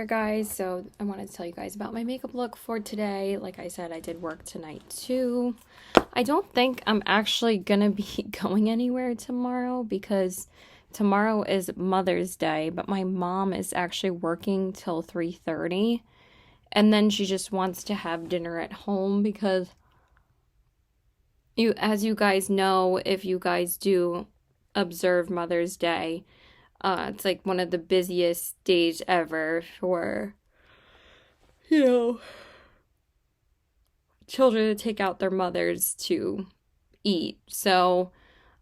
there, guys. So I wanted to tell you guys about my makeup look for today. Like I said, I did work tonight too. I don't think I'm actually gonna be going anywhere tomorrow because tomorrow is Mother's Day, but my mom is actually working till 3:30, and then she just wants to have dinner at home because as you guys know, if you guys do observe Mother's Day, it's like one of the busiest days ever for, children to take out their mothers to eat. So,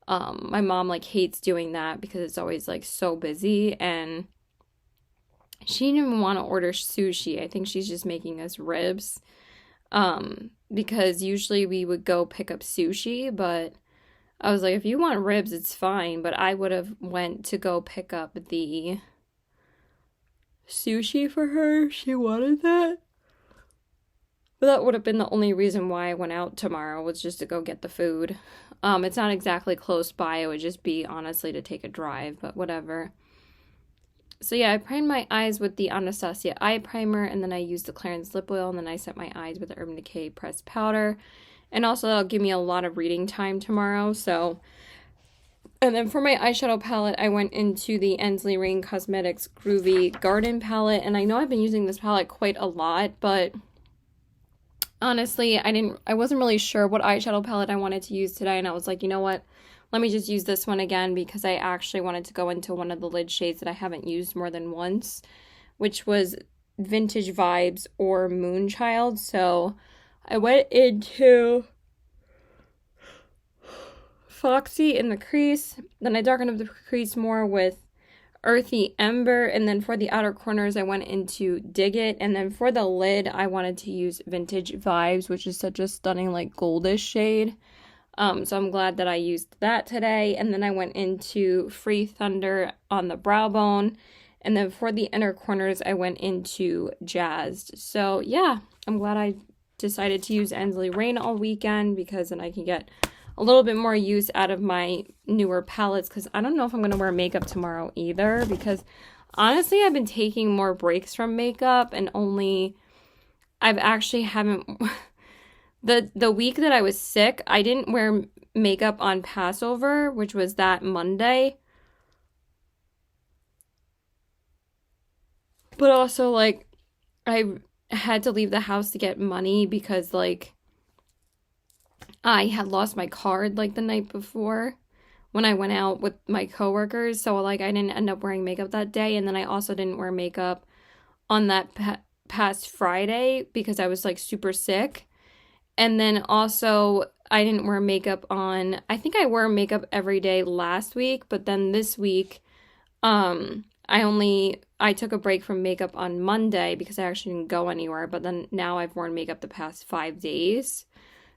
my mom like hates doing that because it's always like so busy, and she didn't even want to order sushi. I think she's just making us ribs. Because usually we would go pick up sushi, but I was like, if you want ribs, it's fine, but I would have went to go pick up the sushi for her. She wanted that. But that would have been the only reason why I went out tomorrow, was just to go get the food. It's not exactly close by. It would just be, honestly, to take a drive, but whatever. So yeah, I primed my eyes with the Anastasia eye primer, and then I used the Clarins lip oil, and then I set my eyes with the Urban Decay pressed powder. And also, that'll give me a lot of reading time tomorrow, so. And then for my eyeshadow palette, I went into the Ensley Rain Cosmetics Groovy Garden palette. And I know I've been using this palette quite a lot, but honestly, I wasn't really sure what eyeshadow palette I wanted to use today. And I was like, you know what? Let me just use this one again, because I actually wanted to go into one of the lid shades that I haven't used more than once, which was Vintage Vibes or Moonchild. So I went into Foxy in the crease, then I darkened up the crease more with Earthy Ember, and then for the outer corners I went into Dig It, and then for the lid I wanted to use Vintage Vibes, which is such a stunning like goldish shade. So I'm glad that I used that today. And then I went into Free Thunder on the brow bone, and then for the inner corners I went into Jazzed. So yeah, I'm glad I decided to use Ensley Rain all weekend, because then I can get a little bit more use out of my newer palettes, because I don't know if I'm going to wear makeup tomorrow either, because honestly I've been taking more breaks from makeup, and I've actually haven't the week that I was sick, I didn't wear makeup on Passover, which was that Monday. But also, like, I had to leave the house to get money because, like, I had lost my card, like, the night before when I went out with my coworkers. So, like, I didn't end up wearing makeup that day. And then I also didn't wear makeup on that past Friday because I was, like, super sick. And then also, I didn't wear makeup I think I wore makeup every day last week, but then this week, I took a break from makeup on Monday because I actually didn't go anywhere, but then now I've worn makeup the past 5 days.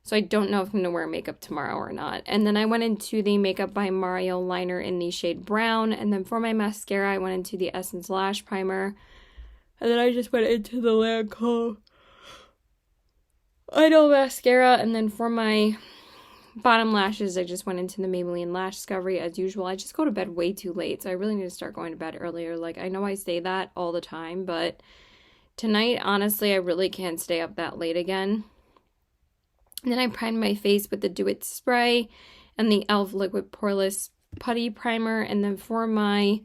So I don't know if I'm going to wear makeup tomorrow or not. And then I went into the Makeup by Mario liner in the shade Brown, and then for my mascara, I went into the Essence Lash Primer, and then I just went into the Lancome Idol mascara, and then for my bottom lashes, I just went into the Maybelline Lash Discovery as usual. I just go to bed way too late, so I really need to start going to bed earlier. Like, I know I say that all the time, but tonight, honestly, I really can't stay up that late again. And then I primed my face with the Do It spray and the e.l.f. Liquid Poreless Putty Primer, and then for my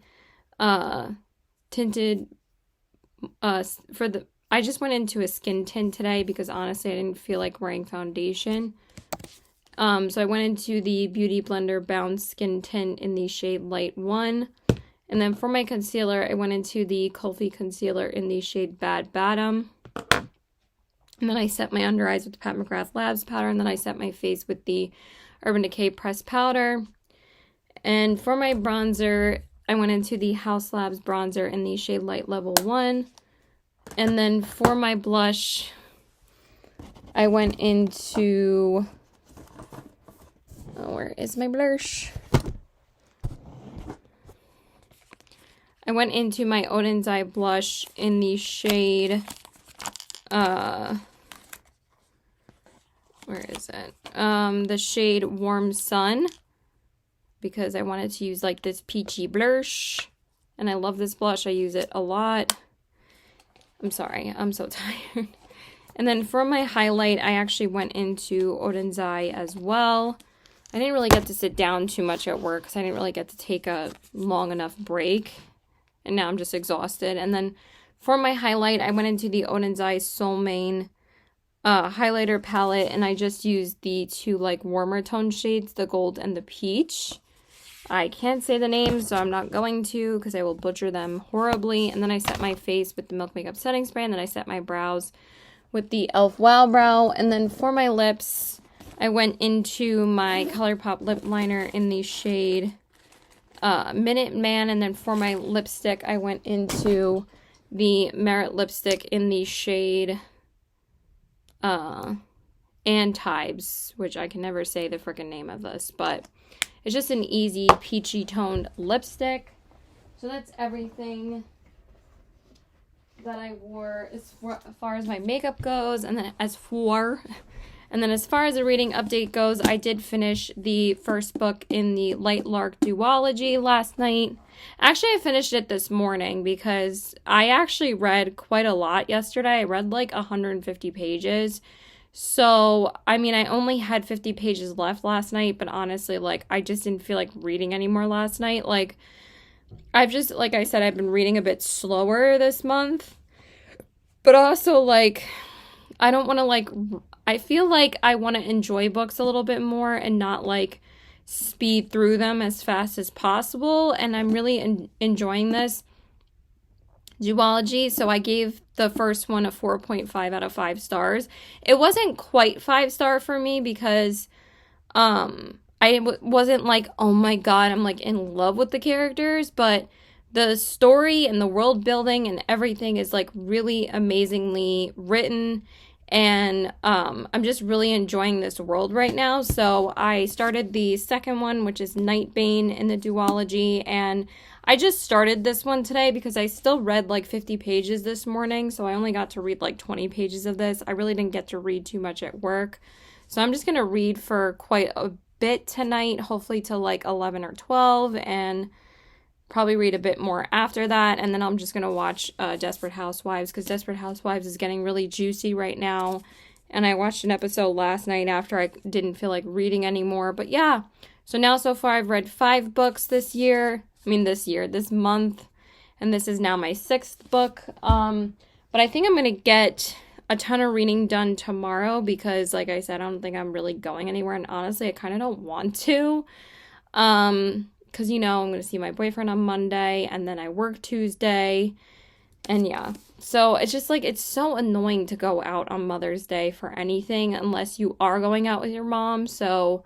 tinted I just went into a skin tint today because honestly I didn't feel like wearing foundation. So I went into the Beauty Blender Bounce Skin Tint in the shade Light 1. And then for my concealer, I went into the Kulfi Concealer in the shade Bad Bottom. And then I set my under eyes with the Pat McGrath Labs powder. And then I set my face with the Urban Decay Pressed Powder. And for my bronzer, I went into the House Labs bronzer in the shade Light Level 1. And then for my blush, I went into... Oh, where is my blush? I went into my Odin's Eye blush in the shade... where is it? The shade Warm Sun, because I wanted to use like this peachy blush, and I love this blush. I use it a lot. I'm sorry, I'm so tired. And then for my highlight, I actually went into Odenzai as well. I didn't really get to sit down too much at work because I didn't really get to take a long enough break. And now I'm just exhausted. And then for my highlight, I went into the Odenzai Soul Mane highlighter palette, and I just used the two like warmer tone shades, the gold and the peach. I can't say the names, so I'm not going to because I will butcher them horribly. And then I set my face with the Milk Makeup setting spray, and then I set my brows with the e.l.f. Wow Brow. And then for my lips, I went into my ColourPop lip liner in the shade Minute Man. And then for my lipstick, I went into the Merit lipstick in the shade Antibes, which I can never say the freaking name of this, but it's just an easy peachy toned lipstick. So that's everything that I wore as far as my makeup goes. And then as far as the reading update goes, I did finish the first book in the Light Lark duology last night. Actually, I finished it this morning because I actually read quite a lot yesterday. I read like 150 pages. So, I mean, I only had 50 pages left last night, but honestly, like, I just didn't feel like reading anymore last night. Like, I've just, like I said, I've been reading a bit slower this month. But also, like, I don't want to, like, I feel like I want to enjoy books a little bit more and not, like, speed through them as fast as possible. And I'm really enjoying this duology. So I gave the first one a 4.5 out of 5 stars. It wasn't quite 5-star for me because wasn't like, oh my god, I'm like in love with the characters, but the story and the world building and everything is like really amazingly written, and I'm just really enjoying this world right now. So I started the second one, which is Nightbane in the duology, and I just started this one today because I still read like 50 pages this morning, so I only got to read like 20 pages of this. I really didn't get to read too much at work. So I'm just going to read for quite a bit tonight, hopefully till like 11 or 12, and probably read a bit more after that. And then I'm just going to watch Desperate Housewives because Desperate Housewives is getting really juicy right now. And I watched an episode last night after I didn't feel like reading anymore. But yeah, so now so far I've read 5 books this month. And this is now my 6th book. But I think I'm going to get a ton of reading done tomorrow because, like I said, I don't think I'm really going anywhere. And honestly, I kind of don't want to. Because, you know, I'm going to see my boyfriend on Monday, and then I work Tuesday, and yeah. So, it's just, like, it's so annoying to go out on Mother's Day for anything unless you are going out with your mom, so,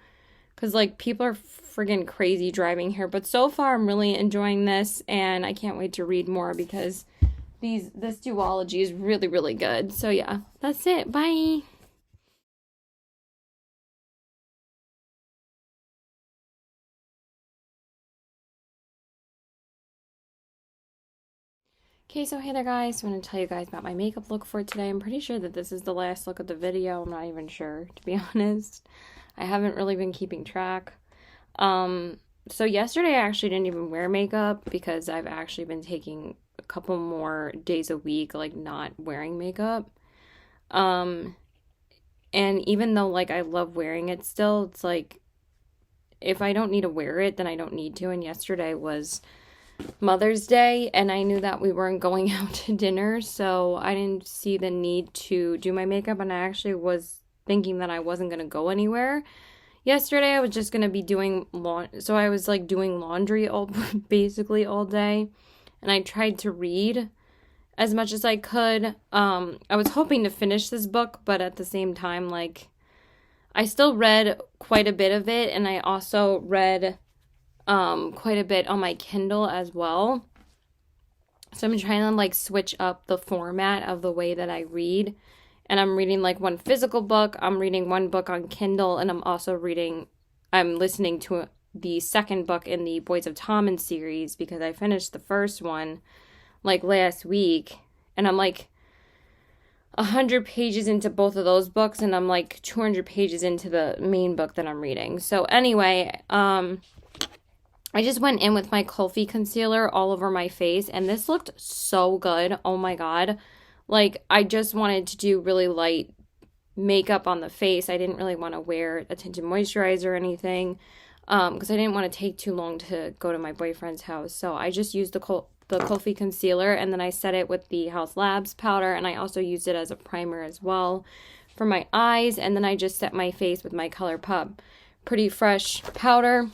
because, like, people are friggin' crazy driving here, but so far, I'm really enjoying this, and I can't wait to read more because this duology is really, really good. So, yeah, that's it. Bye! Okay, so hey there guys, I want to tell you guys about my makeup look for today. I'm pretty sure that this is the last look of the video. I'm not even sure, to be honest. I haven't really been keeping track. So yesterday I actually didn't even wear makeup because I've actually been taking a couple more days a week, like, not wearing makeup. And even though, like, I love wearing it still, it's like, if I don't need to wear it, then I don't need to. And yesterday was Mother's Day, and I knew that we weren't going out to dinner, so I didn't see the need to do my makeup, and I actually was thinking that I wasn't going to go anywhere. Yesterday, I was just going to be doing so I was, like, doing laundry basically all day, and I tried to read as much as I could. I was hoping to finish this book, but at the same time, like, I still read quite a bit of it, and I also read quite a bit on my Kindle as well. So I'm trying to, like, switch up the format of the way that I read. And I'm reading, like, one physical book. I'm reading one book on Kindle. And I'm listening to the second book in the Boys of Tommen series because I finished the first one, like, last week. And I'm, like, 100 pages into both of those books. And I'm, like, 200 pages into the main book that I'm reading. So anyway, I just went in with my Kulfi concealer all over my face, and this looked so good. Oh my god. like, I just wanted to do really light makeup on the face. I didn't really want to wear a tinted moisturizer or anything, because I didn't want to take too long to go to my boyfriend's house. So I just used the Kofi concealer, and then I set it with the House Labs powder, and I also used it as a primer as well for my eyes. And then I just set my face with my ColourPop Pretty Fresh powder.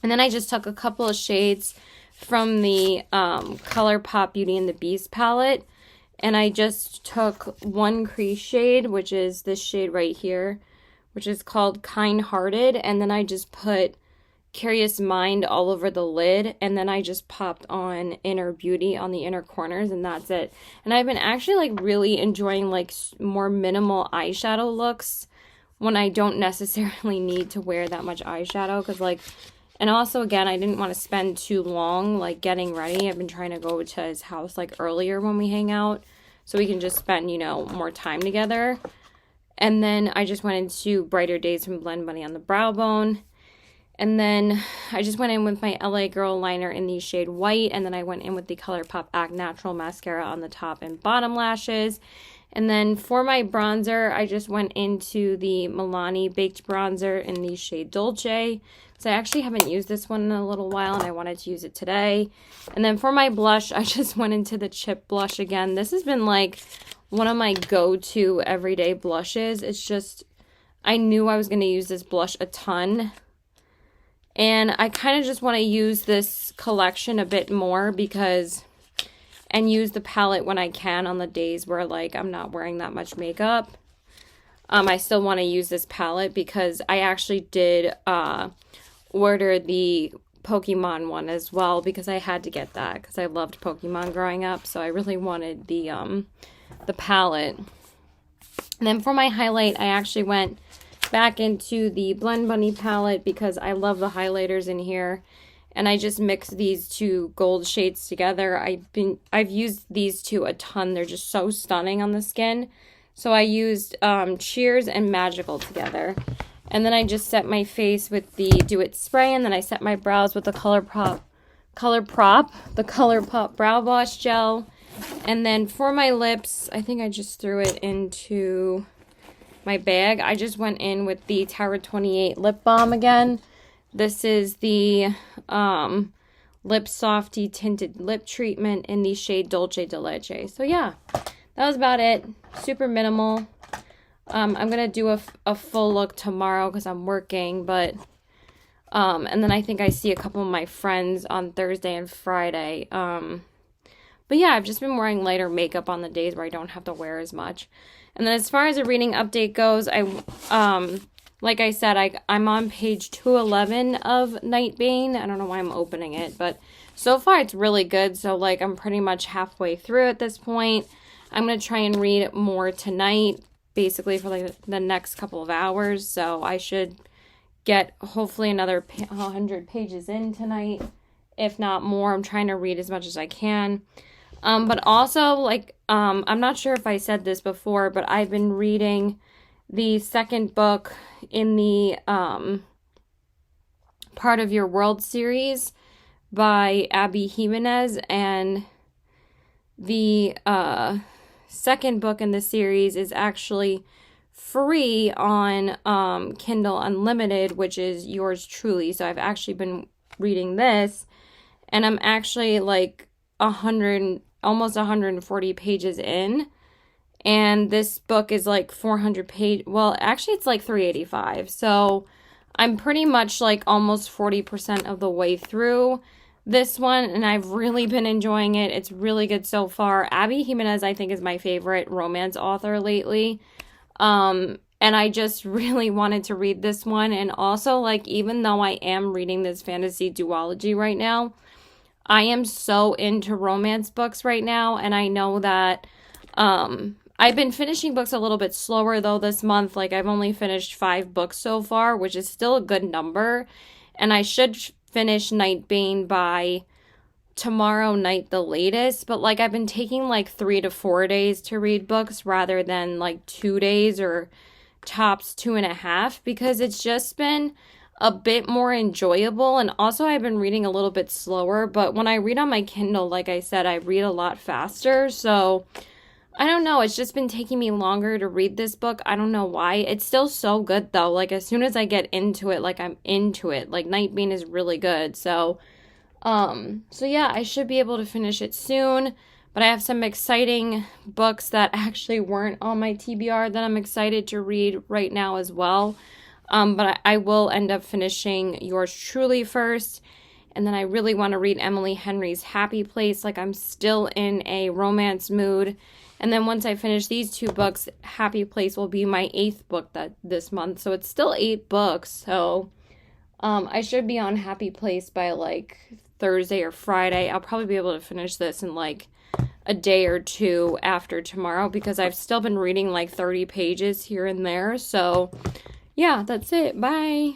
And then I just took a couple of shades from the ColourPop Beauty and the Beast palette, and I just took one crease shade, which is this shade right here, which is called Kind Hearted, and then I just put Curious Mind all over the lid, and then I just popped on Inner Beauty on the inner corners, and that's it. And I've been actually like really enjoying like more minimal eyeshadow looks when I don't necessarily need to wear that much eyeshadow, because like, and also again, I didn't want to spend too long like getting ready. I've been trying to go to his house like earlier when we hang out, so we can just spend, you know, more time together. And then I just went into Brighter Days from Blend Bunny on the brow bone. And then I just went in with my LA Girl liner in the shade White. And then I went in with the ColourPop Act Natural mascara on the top and bottom lashes. And then for my bronzer, I just went into the Milani Baked Bronzer in the shade Dolce. So I actually haven't used this one in a little while, and I wanted to use it today. And then for my blush, I just went into the Chip blush again. This has been like one of my go-to everyday blushes. It's just, I knew I was going to use this blush a ton. And I kind of just want to use this collection a bit more because, and use the palette when I can on the days where like I'm not wearing that much makeup. I still want to use this palette because I actually did order the Pokemon one as well, because I had to get that because I loved Pokemon growing up, so I really wanted the palette. And then for my highlight, I actually went back into the Blend Bunny palette because I love the highlighters in here, and I just mixed these two gold shades together. I've used these two a ton. They're just so stunning on the skin. So I used Cheers and Magical together. And then I just set my face with the Do It spray, and then I set my brows with the ColourPop Brow Wash Gel. And then for my lips, I think I just threw it into my bag. I just went in with the Tower 28 lip balm again. This is the Lip Softy Tinted Lip Treatment in the shade Dolce de Leche. So yeah, that was about it. Super minimal. I'm going to do a full look tomorrow because I'm working, but, and then I think I see a couple of my friends on Thursday and Friday. But yeah, I've just been wearing lighter makeup on the days where I don't have to wear as much. And then as far as a reading update goes, like I said, I'm on page 211 of Nightbane. I don't know why I'm opening it, but so far it's really good. So like I'm pretty much halfway through at this point. I'm going to try and read more tonight, basically for like the next couple of hours. So I should get hopefully another 100 pages in tonight, if not more. I'm trying to read as much as I can. But also, like, I'm not sure if I said this before, but I've been reading the second book in the Part of Your World series by Abby Jimenez, and the second book in the series is actually free on Kindle Unlimited, which is yours truly. So I've actually been reading this, and I'm actually like almost 140 pages in, and this book is like 400 page. Well, actually it's like 385. So I'm pretty much like almost 40% of the way through this one, and I've really been enjoying it. It's really good so far. Abby Jimenez, I think, is my favorite romance author lately. And I just really wanted to read this one. And also, like, even though I am reading this fantasy duology right now, I am so into romance books right now. And I know that I've been finishing books a little bit slower, though, this month. Like, I've only finished 5 books so far, which is still a good number. And I should finish Nightbane by tomorrow night the latest, but like I've been taking like 3 to 4 days to read books rather than like 2 days or tops 2.5, because it's just been, a bit more enjoyable. And also I've been reading a little bit slower, but when I read on my Kindle, like I said, I read a lot faster. So I don't know. It's just been taking me longer to read this book. I don't know why. It's still so good though. Like as soon as I get into it, like I'm into it. Like Night Bean is really good. So yeah, I should be able to finish it soon. But I have some exciting books that actually weren't on my TBR that I'm excited to read right now as well. But I will end up finishing Yours Truly first. And then I really want to read Emily Henry's Happy Place. Like I'm still in a romance mood. And then once I finish these 2 books, Happy Place will be my 8th book this month. So it's still 8 books. So I should be on Happy Place by like Thursday or Friday. I'll probably be able to finish this in like a day or 2 after tomorrow because I've still been reading like 30 pages here and there. So yeah, that's it. Bye.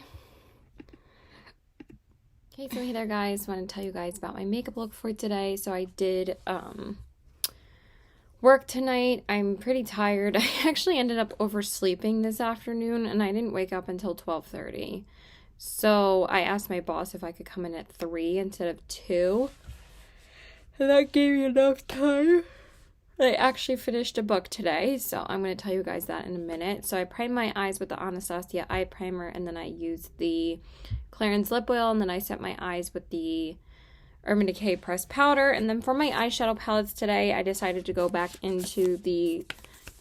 Okay, so hey there guys. I want to tell you guys about my makeup look for today. So I did work tonight. I'm pretty tired. I actually ended up oversleeping this afternoon and I didn't wake up until 12:30. So I asked my boss if I could come in at 3 instead of 2. And that gave me enough time. I actually finished a book today, so I'm going to tell you guys that in a minute. So I primed my eyes with the Anastasia eye primer, and then I used the Clarins lip oil, and then I set my eyes with the Urban Decay pressed powder. And then for my eyeshadow palettes today, I decided to go back into the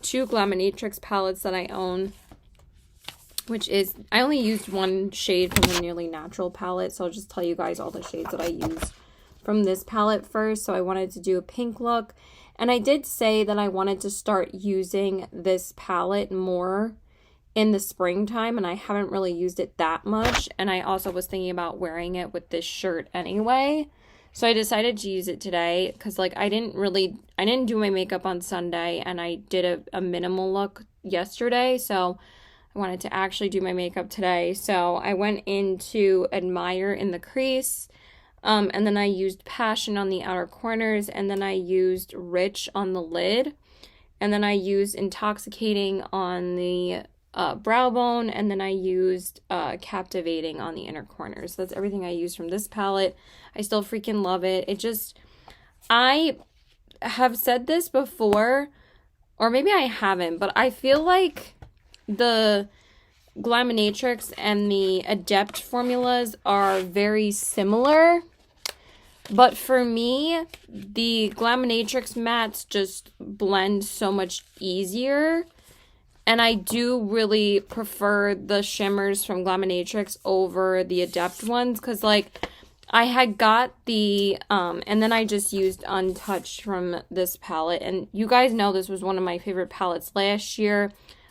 2 Glaminatrix palettes that I own, which is, I only used 1 shade from the Nearly Natural palette, so I'll just tell you guys all the shades that I used from this palette first. So I wanted to do a pink look, and I did say that I wanted to start using this palette more in the springtime, and I haven't really used it that much, and I also was thinking about wearing it with this shirt anyway. So I decided to use it today because like I didn't do my makeup on Sunday, and I did a minimal look yesterday, so I wanted to actually do my makeup today. So I went into Admire in the crease, and then I used Passion on the outer corners, and then I used Rich on the lid, and then I used Intoxicating on the brow bone, and then I used Captivating on the inner corners. So that's everything I used from this palette. I still freaking love it. I have said this before, or maybe I haven't, but I feel like the Glaminatrix and the Adept formulas are very similar, but for me, the Glaminatrix mattes just blend so much easier, and I do really prefer the shimmers from Glaminatrix over the Adept ones, because like I had got the and then I just used Untouched from this palette, and you guys know this was one of my favorite palettes last year.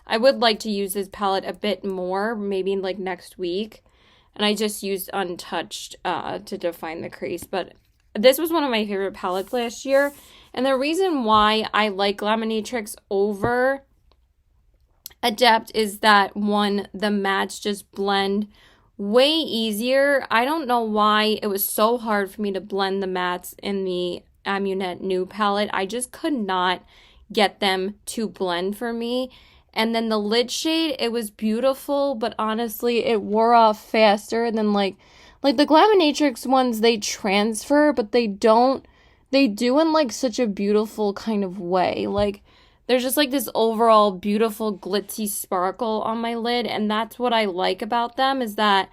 I would like to use this palette a bit more, maybe like next week. And I just used Untouched to define the crease. But this was one of my favorite palettes last year. And the reason why I like Glaminatrix over Adept is that, one, the mattes just blend way easier. I don't know why it was so hard for me to blend the mattes in the Amunet New palette. I just could not get them to blend for me. And then the lid shade, it was beautiful, but honestly, it wore off faster than like the Glaminatrix ones, they transfer, but they do in like such a beautiful kind of way. Like there's just like this overall beautiful glitzy sparkle on my lid, and that's what I like about them, is that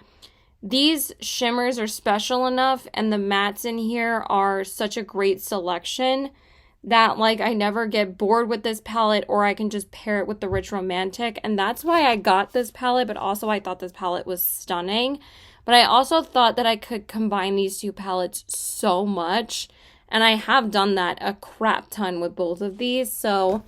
these shimmers are special enough and the mattes in here are such a great selection that like I never get bored with this palette, or I can just pair it with the Rich Romantic. And that's why I got this palette, but also I thought this palette was stunning. But I also thought that I could combine these 2 palettes so much, and I have done that a crap ton with both of these. So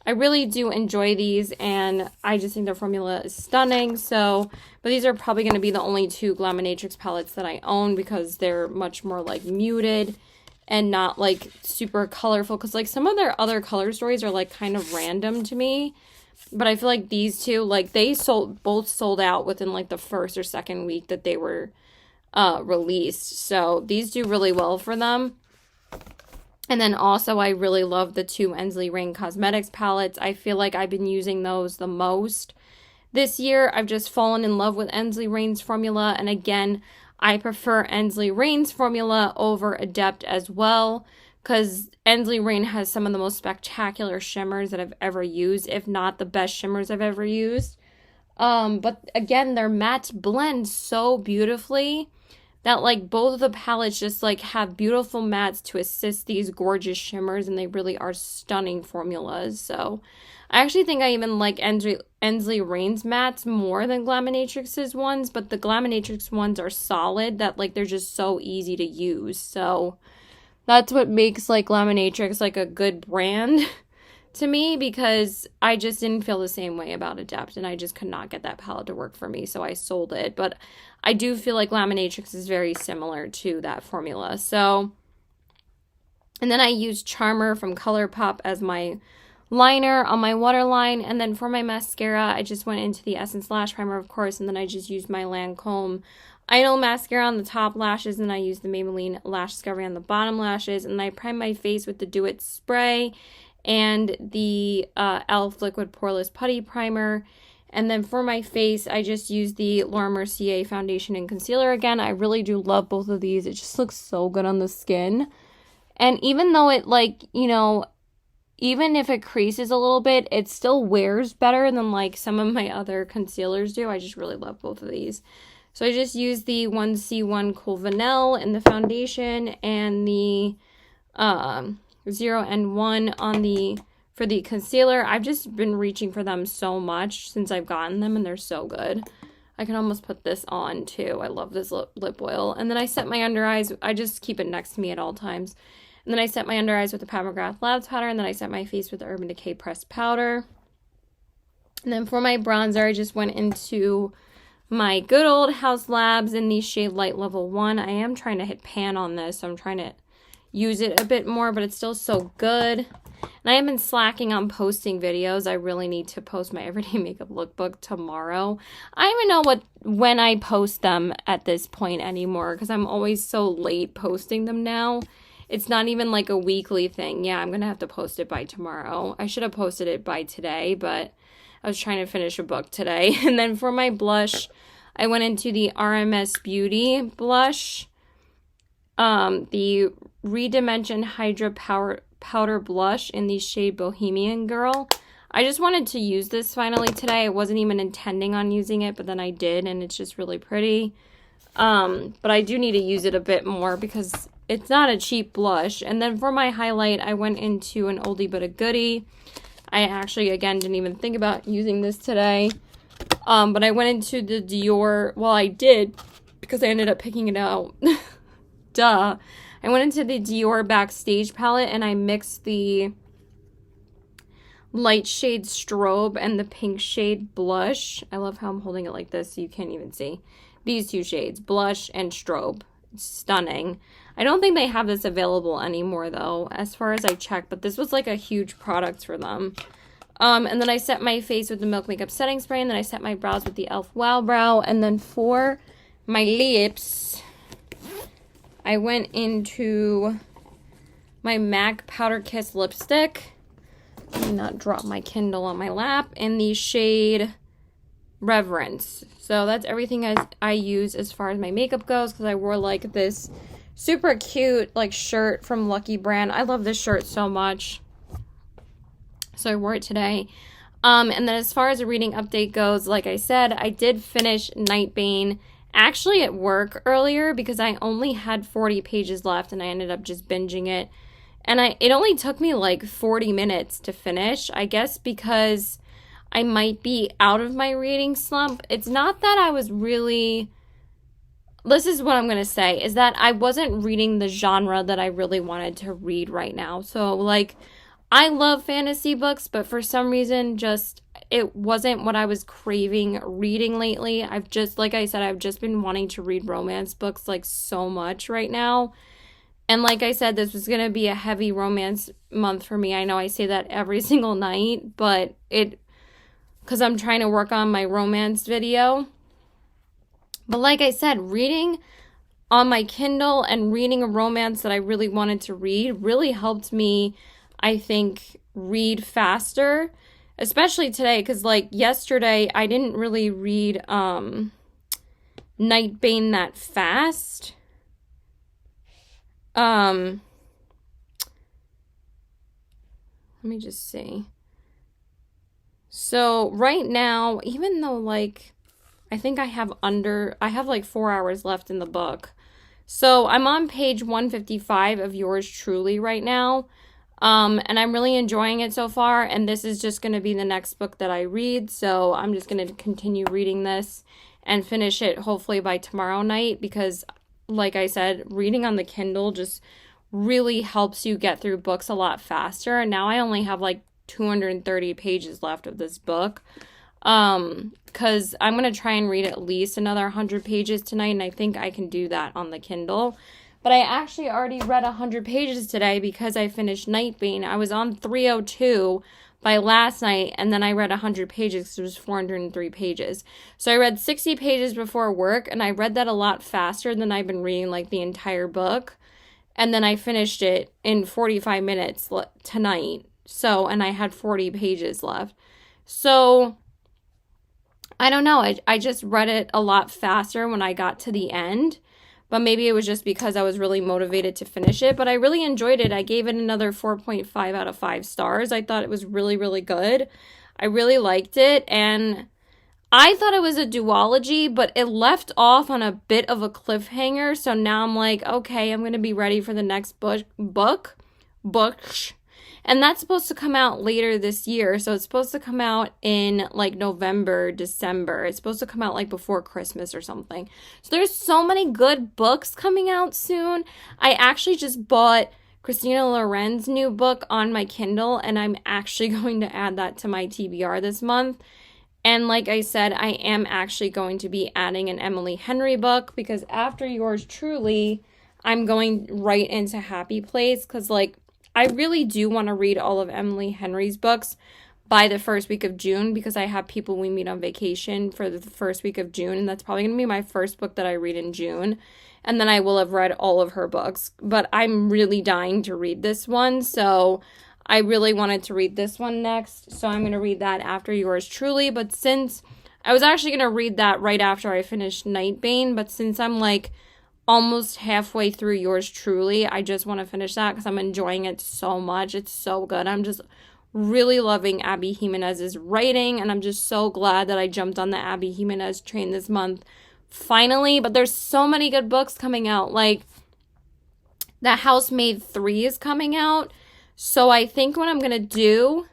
I really do enjoy these, and I just think the formula is stunning. So, but these are probably going to be the only 2 Glaminatrix palettes that I own, because they're much more like muted and not like super colorful, because like some of their other color stories are like kind of random to me, but I feel like these 2, like they both sold out within like the first or second week that they were released. So these do really well for them. And then also I really love the 2 Ensley Ring Cosmetics palettes. I feel like I've been using those the most This year, I've just fallen in love with Ensley Rain's formula, and again, I prefer Ensley Rain's formula over Adept as well, because Ensley Rain has some of the most spectacular shimmers that I've ever used, if not the best shimmers I've ever used. But again, their mattes blend so beautifully that like both of the palettes just like have beautiful mattes to assist these gorgeous shimmers, and they really are stunning formulas. So I actually think I even like Ensley Rain's mattes more than Glaminatrix's ones, but the Glaminatrix ones are solid, that like they're just so easy to use. So that's what makes like Glaminatrix like a good brand to me, because I just didn't feel the same way about Adept, and I just could not get that palette to work for me, so I sold it. But I do feel like Glaminatrix is very similar to that formula. So, and then I used Charmer from ColourPop as my liner on my waterline, and then for my mascara, I just went into the Essence Lash Primer, of course, and then I just used my Lancome Idol mascara on the top lashes, and I used the Maybelline Lash Discovery on the bottom lashes, and I primed my face with the Do It spray and the e.l.f. Liquid Poreless Putty Primer. And then for my face, I just used the Laura Mercier foundation and concealer again. I really do love both of these. It just looks so good on the skin. And even though it, like, you know, even if it creases a little bit, it still wears better than like some of my other concealers do. I just really love both of these. So I just used the 1C1 Cool Vanille in the foundation, and the 0N1 on the for the concealer. I've just been reaching for them so much since I've gotten them, and they're so good. I can almost put this on too. I love this lip oil. And then I set my under eyes. I just keep it next to me at all times. And then I set my under eyes with the Pat McGrath Labs powder, and then I set my face with the Urban Decay pressed powder. And then for my bronzer, I just went into my good old House Labs in the shade Light Level 1. I am trying to hit pan on this, so I'm trying to use it a bit more, but it's still so good. And I have been slacking on posting videos. I really need to post my Everyday Makeup Lookbook tomorrow. I don't even know when I post them at this point anymore, because I'm always so late posting them now. It's not even like a weekly thing. Yeah, I'm going to have to post it by tomorrow. I should have posted it by today, but I was trying to finish a book today. And then for my blush, I went into the RMS Beauty blush. The Redimension Hydra Powder Blush in the shade Bohemian Girl. I just wanted to use this finally today. I wasn't even intending on using it, but then I did, and it's just really pretty. But I do need to use it a bit more because it's not a cheap blush. And then for my highlight, I went into an oldie but a goodie. I actually, again, didn't even think about using this today. But I went into the Dior, well, I did, because I ended up picking it out. Duh. I went into the Dior Backstage palette, and I mixed the light shade Strobe and the pink shade Blush. I love how I'm holding it like this so you can't even see. These two shades, Blush and Strobe. Stunning. I don't think they have this available anymore, though, as far as I checked, but this was like a huge product for them. And then I set my face with the Milk Makeup Setting Spray, and then I set my brows with the e.l.f. Wow Brow, and then for my lips, I went into my MAC Powder Kiss lipstick. Let me not drop my Kindle on my lap. In the shade Reverence. So that's everything I use as far as my makeup goes, because I wore like this super cute like shirt from Lucky Brand. I love this shirt so much. So I wore it today. And then as far as a reading update goes, like I said, I did finish Nightbane actually at work earlier because I only had 40 pages left, and I ended up just binging it. And it only took me like 40 minutes to finish, I guess because I might be out of my reading slump. It's not that I was really... This is what I'm going to say, is that I wasn't reading the genre that I really wanted to read right now. So, like, I love fantasy books, but for some reason, just, it wasn't what I was craving reading lately. I've just, like I said, I've just been wanting to read romance books, like, so much right now. And like I said, this was going to be a heavy romance month for me. I know I say that every single night, but because I'm trying to work on my romance video. But like I said, reading on my Kindle and reading a romance that I really wanted to read really helped me, I think, read faster. especially today, because like yesterday I didn't really read Nightbane that fast. Let me just see. So right now, even though like I think I have like 4 hours left in the book. So I'm on page 155 of Yours Truly right now. And I'm really enjoying it so far, and this is just going to be the next book that I read, so I'm just going to continue reading this and finish it hopefully by tomorrow night, because like I said, reading on the Kindle just really helps you get through books a lot faster. And now I only have like 230 pages left of this book, because I'm going to try and read at least another 100 pages tonight, and I think I can do that on the Kindle. But I actually already read 100 pages today because I finished Nightbane. I was on 302 by last night, and then I read 100 pages because it was 403 pages. So I read 60 pages before work, and I read that a lot faster than I've been reading like the entire book. And then I finished it in 45 minutes tonight. So, and I had 40 pages left. So, I don't know. I just read it a lot faster when I got to the end. But maybe it was just because I was really motivated to finish it. But I really enjoyed it. I gave it another 4.5 out of 5 stars. I thought it was really, really good. I really liked it. And I thought it was a duology, but it left off on a bit of a cliffhanger. So now I'm like, okay, I'm going to be ready for the next book. And that's supposed to come out later this year. So it's supposed to come out in like November, December. It's supposed to come out like before Christmas or something. So there's so many good books coming out soon. I actually just bought Christina Loren's new book on my Kindle, and I'm actually going to add that to my TBR this month. And like I said, I am actually going to be adding an Emily Henry book, because after Yours Truly, I'm going right into Happy Place, because like I really do want to read all of Emily Henry's books by the first week of June, because I have people we meet on vacation for the first week of June, and that's probably going to be my first book that I read in June. And then I will have read all of her books. But I'm really dying to read this one, so I really wanted to read this one next. So I'm going to read that after Yours Truly. But since I was actually going to read that right after I finished Nightbane, but since I'm like almost halfway through Yours Truly, I just want to finish that because I'm enjoying it so much. It's so good. I'm just really loving Abby Jimenez's writing, and I'm just so glad that I jumped on the Abby Jimenez train this month finally. But there's so many good books coming out. Like The Housemaid 3 is coming out, so I think what I'm gonna do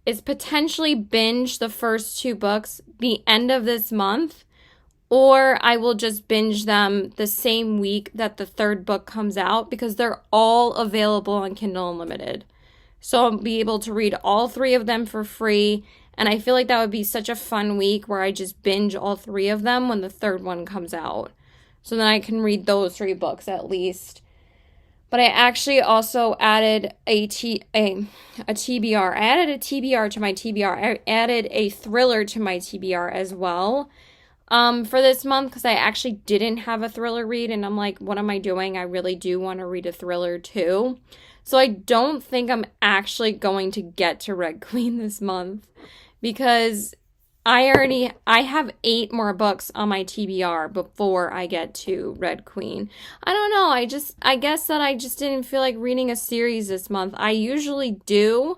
is potentially binge the first 2 books the end of this month, or I will just binge them the same week that the 3rd book comes out, because they're all available on Kindle Unlimited. So I'll be able to read all 3 of them for free, and I feel like that would be such a fun week where I just binge all 3 of them when the 3rd one comes out. So then I can read those 3 books at least. But I actually also added a TBR. I added a TBR to my TBR. I added a thriller to my TBR as well. For this month, because I actually didn't have a thriller read, and I'm like, what am I doing? I really do want to read a thriller too. So I don't think I'm actually going to get to Red Queen this month, because I have 8 more books on my TBR before I get to Red Queen. I don't know, I guess that I just didn't feel like reading a series this month. I usually do,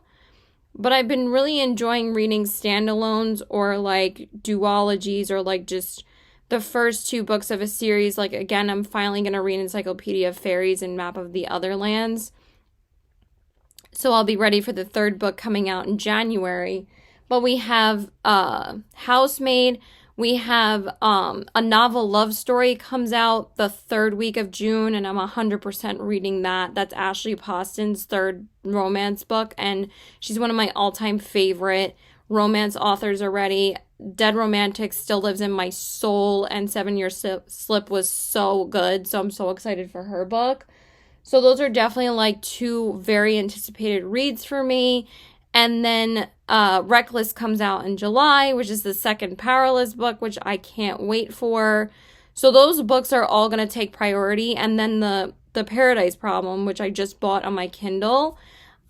but I've been really enjoying reading standalones or like duologies, or like just the first 2 books of a series. Like again, I'm finally going to read Encyclopedia of Fairies and Map of the Other Lands. So I'll be ready for the 3rd book coming out in January. But we have Housemaid. We have A Novel Love Story comes out the 3rd week of June, and I'm 100% reading that. That's Ashley Poston's 3rd romance book, and she's one of my all-time favorite romance authors already. Dead Romantic still lives in my soul, and 7 Year Slip was so good, so I'm so excited for her book. So those are definitely like 2 very anticipated reads for me. And then Reckless comes out in July, which is the 2nd Powerless book, which I can't wait for. So those books are all going to take priority. And then the Paradise Problem, which I just bought on my Kindle,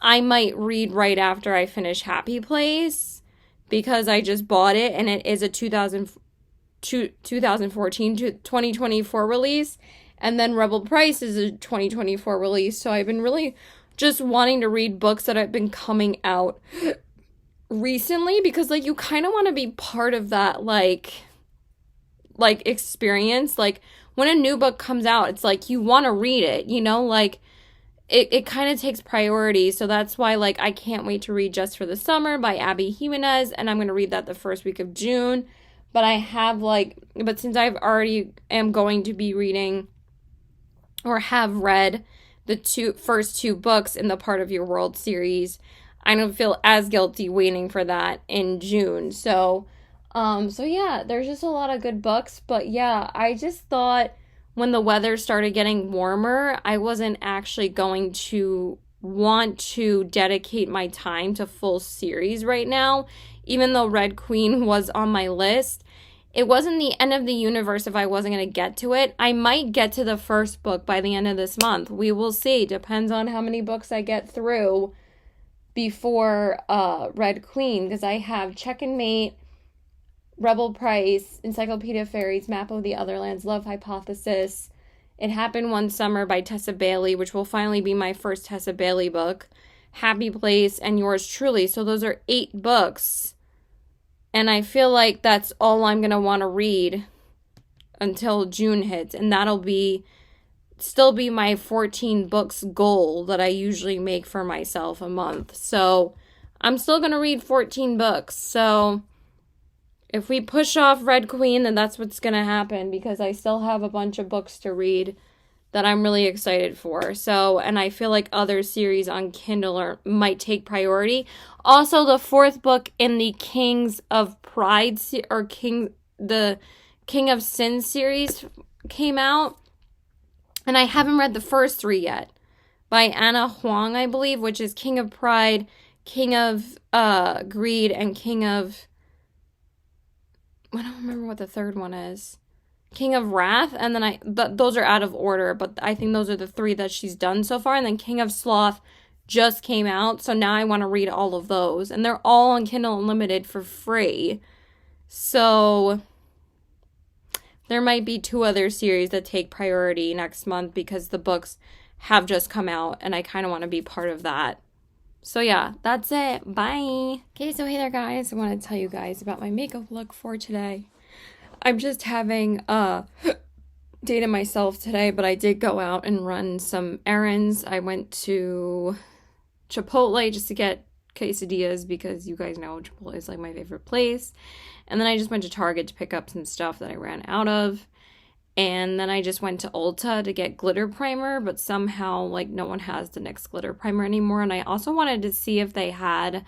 I might read right after I finish Happy Place because I just bought it and it is a 2014 to 2024 release. And then Rebel Price is a 2024 release. So I've been really just wanting to read books that have been coming out recently because like you kind of want to be part of that like experience. Like when a new book comes out, it's like you want to read it, you know, like it kind of takes priority. So that's why like I can't wait to read Just for the Summer by Abby Jimenez, and I'm going to read that the first week of June. But I have but since I've already am going to be reading or have read the first two books in the Part of Your World series, I don't feel as guilty waiting for that in June. So yeah, there's just a lot of good books. But yeah, I just thought when the weather started getting warmer, I wasn't actually going to want to dedicate my time to full series right now. Even though Red Queen was on my list, it wasn't the end of the universe if I wasn't going to get to it. I might get to the first book by the end of this month. We will see. Depends on how many books I get through before Red Queen, because I have Check and Mate, Rebel Price, Encyclopedia of Fairies, Map of the Otherlands, Love Hypothesis, It Happened One Summer by Tessa Bailey, which will finally be my first Tessa Bailey book, Happy Place, and Yours Truly. So those are 8 books. And I feel like that's all I'm going to want to read until June hits. And that'll still be my 14 books goal that I usually make for myself a month. So I'm still going to read 14 books. So if we push off Red Queen, then that's what's going to happen, because I still have a bunch of books to read that I'm really excited for. So, and I feel like other series on Kindle might take priority. Also, the 4th book in the Kings of Pride, the King of Sin series came out. And I haven't read the first 3 yet. By Anna Huang, I believe, which is King of Pride, King of Greed, and King of... I don't remember what the third one is. King of Wrath, and then those are out of order, but I think those are the 3 that she's done so far. And then King of Sloth just came out, so now I want to read all of those. And they're all on Kindle Unlimited for free. So there might be 2 other series that take priority next month because the books have just come out, and I kind of want to be part of that. So yeah, that's it. Bye. Okay, so hey there guys. I want to tell you guys about my makeup look for today. I'm just having a day to myself today, but I did go out and run some errands. I went to Chipotle just to get quesadillas because you guys know Chipotle is like my favorite place. And then I just went to Target to pick up some stuff that I ran out of. And then I just went to Ulta to get glitter primer, but somehow like no one has the NYX glitter primer anymore. And I also wanted to see if they had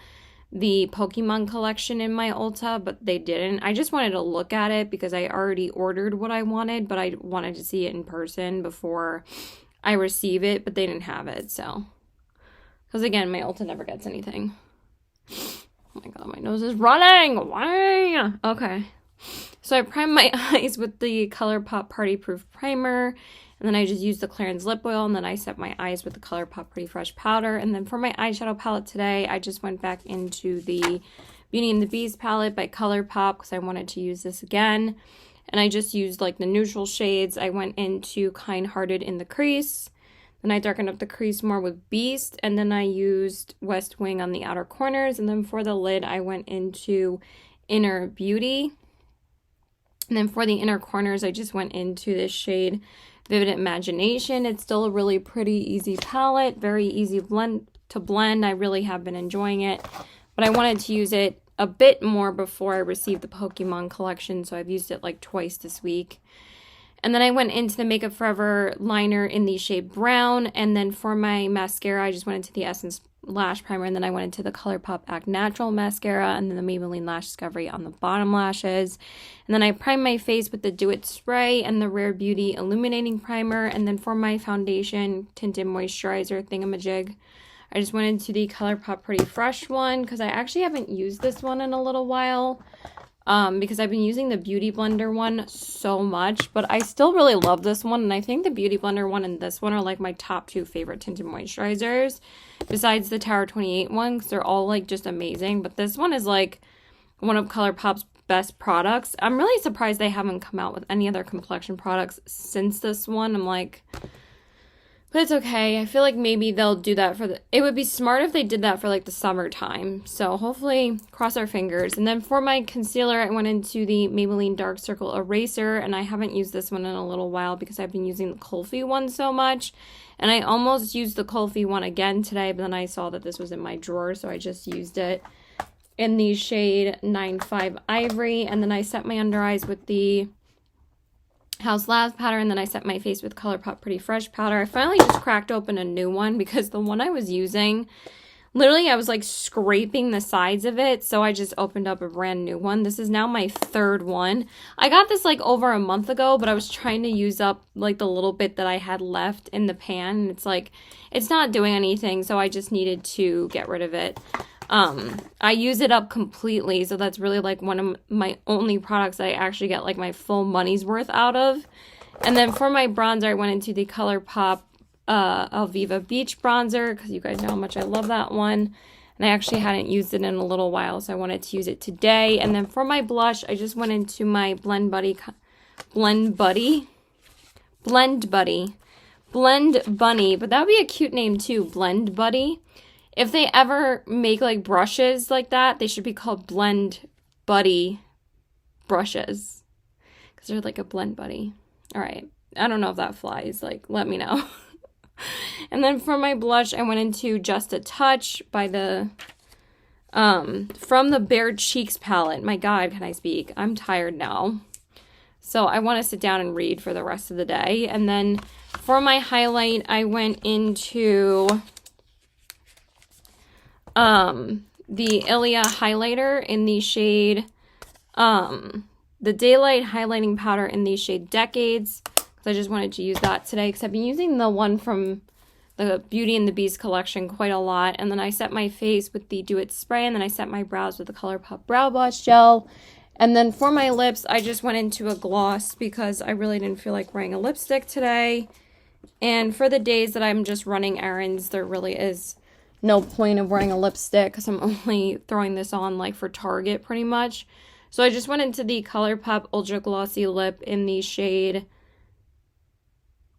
the Pokemon collection in my Ulta, but they didn't. I just wanted to look at it because I already ordered what I wanted, but I wanted to see it in person before I receive it, but they didn't have it, so. Because again, my Ulta never gets anything. Oh my god, my nose is running! Why? Okay. So I primed my eyes with the ColourPop Party Proof Primer, and then I just used the Clarins Lip Oil, and then I set my eyes with the ColourPop Pretty Fresh Powder. And then for my eyeshadow palette today, I just went back into the Beauty and the Beast palette by ColourPop because I wanted to use this again. And I just used like the neutral shades. I went into Kind Hearted in the crease. Then I darkened up the crease more with Beast, and then I used West Wing on the outer corners. And then for the lid, I went into Inner Beauty. And then for the inner corners, I just went into this shade, Vivid Imagination. It's still a really pretty easy palette, very easy to blend. I really have been enjoying it, but I wanted to use it a bit more before I received the Pokemon collection, so I've used it like twice this week. And then I went into the Makeup Forever liner in the shade Brown, and then for my mascara, I just went into the Essence Lash Primer, and then I went into the ColourPop Act Natural Mascara, and then the Maybelline Lash Discovery on the bottom lashes. And then I primed my face with the Do It Spray and the Rare Beauty Illuminating Primer, and then for my foundation tinted moisturizer thingamajig, I just went into the ColourPop Pretty Fresh one, because I actually haven't used this one in a little while. because I've been using the Beauty Blender one so much, but I still really love this one, and I think the Beauty Blender one and this one are like my top 2 favorite tinted moisturizers, besides the Tower 28 one, because they're all like just amazing, but this one is like one of ColourPop's best products. I'm really surprised they haven't come out with any other complexion products since this one. I'm like, but it's okay. I feel like maybe they'll do that it would be smart if they did that for like the summertime. So hopefully, cross our fingers. And then for my concealer, I went into the Maybelline Dark Circle Eraser, and I haven't used this one in a little while because I've been using the Kulfi one so much. And I almost used the Kulfi one again today, but then I saw that this was in my drawer, so I just used it in the shade 95 Ivory. And then I set my under eyes with the House Labs powder, and then I set my face with ColourPop Pretty Fresh powder. I finally just cracked open a new one because the one I was using, literally I was like scraping the sides of it, so I just opened up a brand new one. This is now my 3rd one. I got this like over a month ago, but I was trying to use up like the little bit that I had left in the pan, and it's like, it's not doing anything, so I just needed to get rid of it. I use it up completely, so that's really like one of my only products that I actually get like my full money's worth out of. And then for my bronzer, I went into the ColourPop Alviva Beach Bronzer, because you guys know how much I love that one. And I actually hadn't used it in a little while, so I wanted to use it today. And then for my blush, I just went into my Blend Bunny, but that would be a cute name too, Blend Buddy. If they ever make like brushes like that, they should be called Blend Buddy brushes, because they're like a blend buddy. All right, I don't know if that flies, like let me know. And then for my blush, I went into Just a Touch by the from the Bare Cheeks palette. My God, can I speak? I'm tired now, so I want to sit down and read for the rest of the day. And then for my highlight, I went into the Ilia highlighter in the shade, the Daylight highlighting powder in the shade Decades, because I just wanted to use that today, because I've been using the one from the Beauty and the Beast collection quite a lot. And then I set my face with the Do It spray, and then I set my brows with the ColourPop Brow Blush Gel. And then for my lips, I just went into a gloss because I really didn't feel like wearing a lipstick today. And for the days that I'm just running errands, there really is no point of wearing a lipstick because I'm only throwing this on like for Target pretty much. So I just went into the ColourPop Ultra Glossy Lip in the shade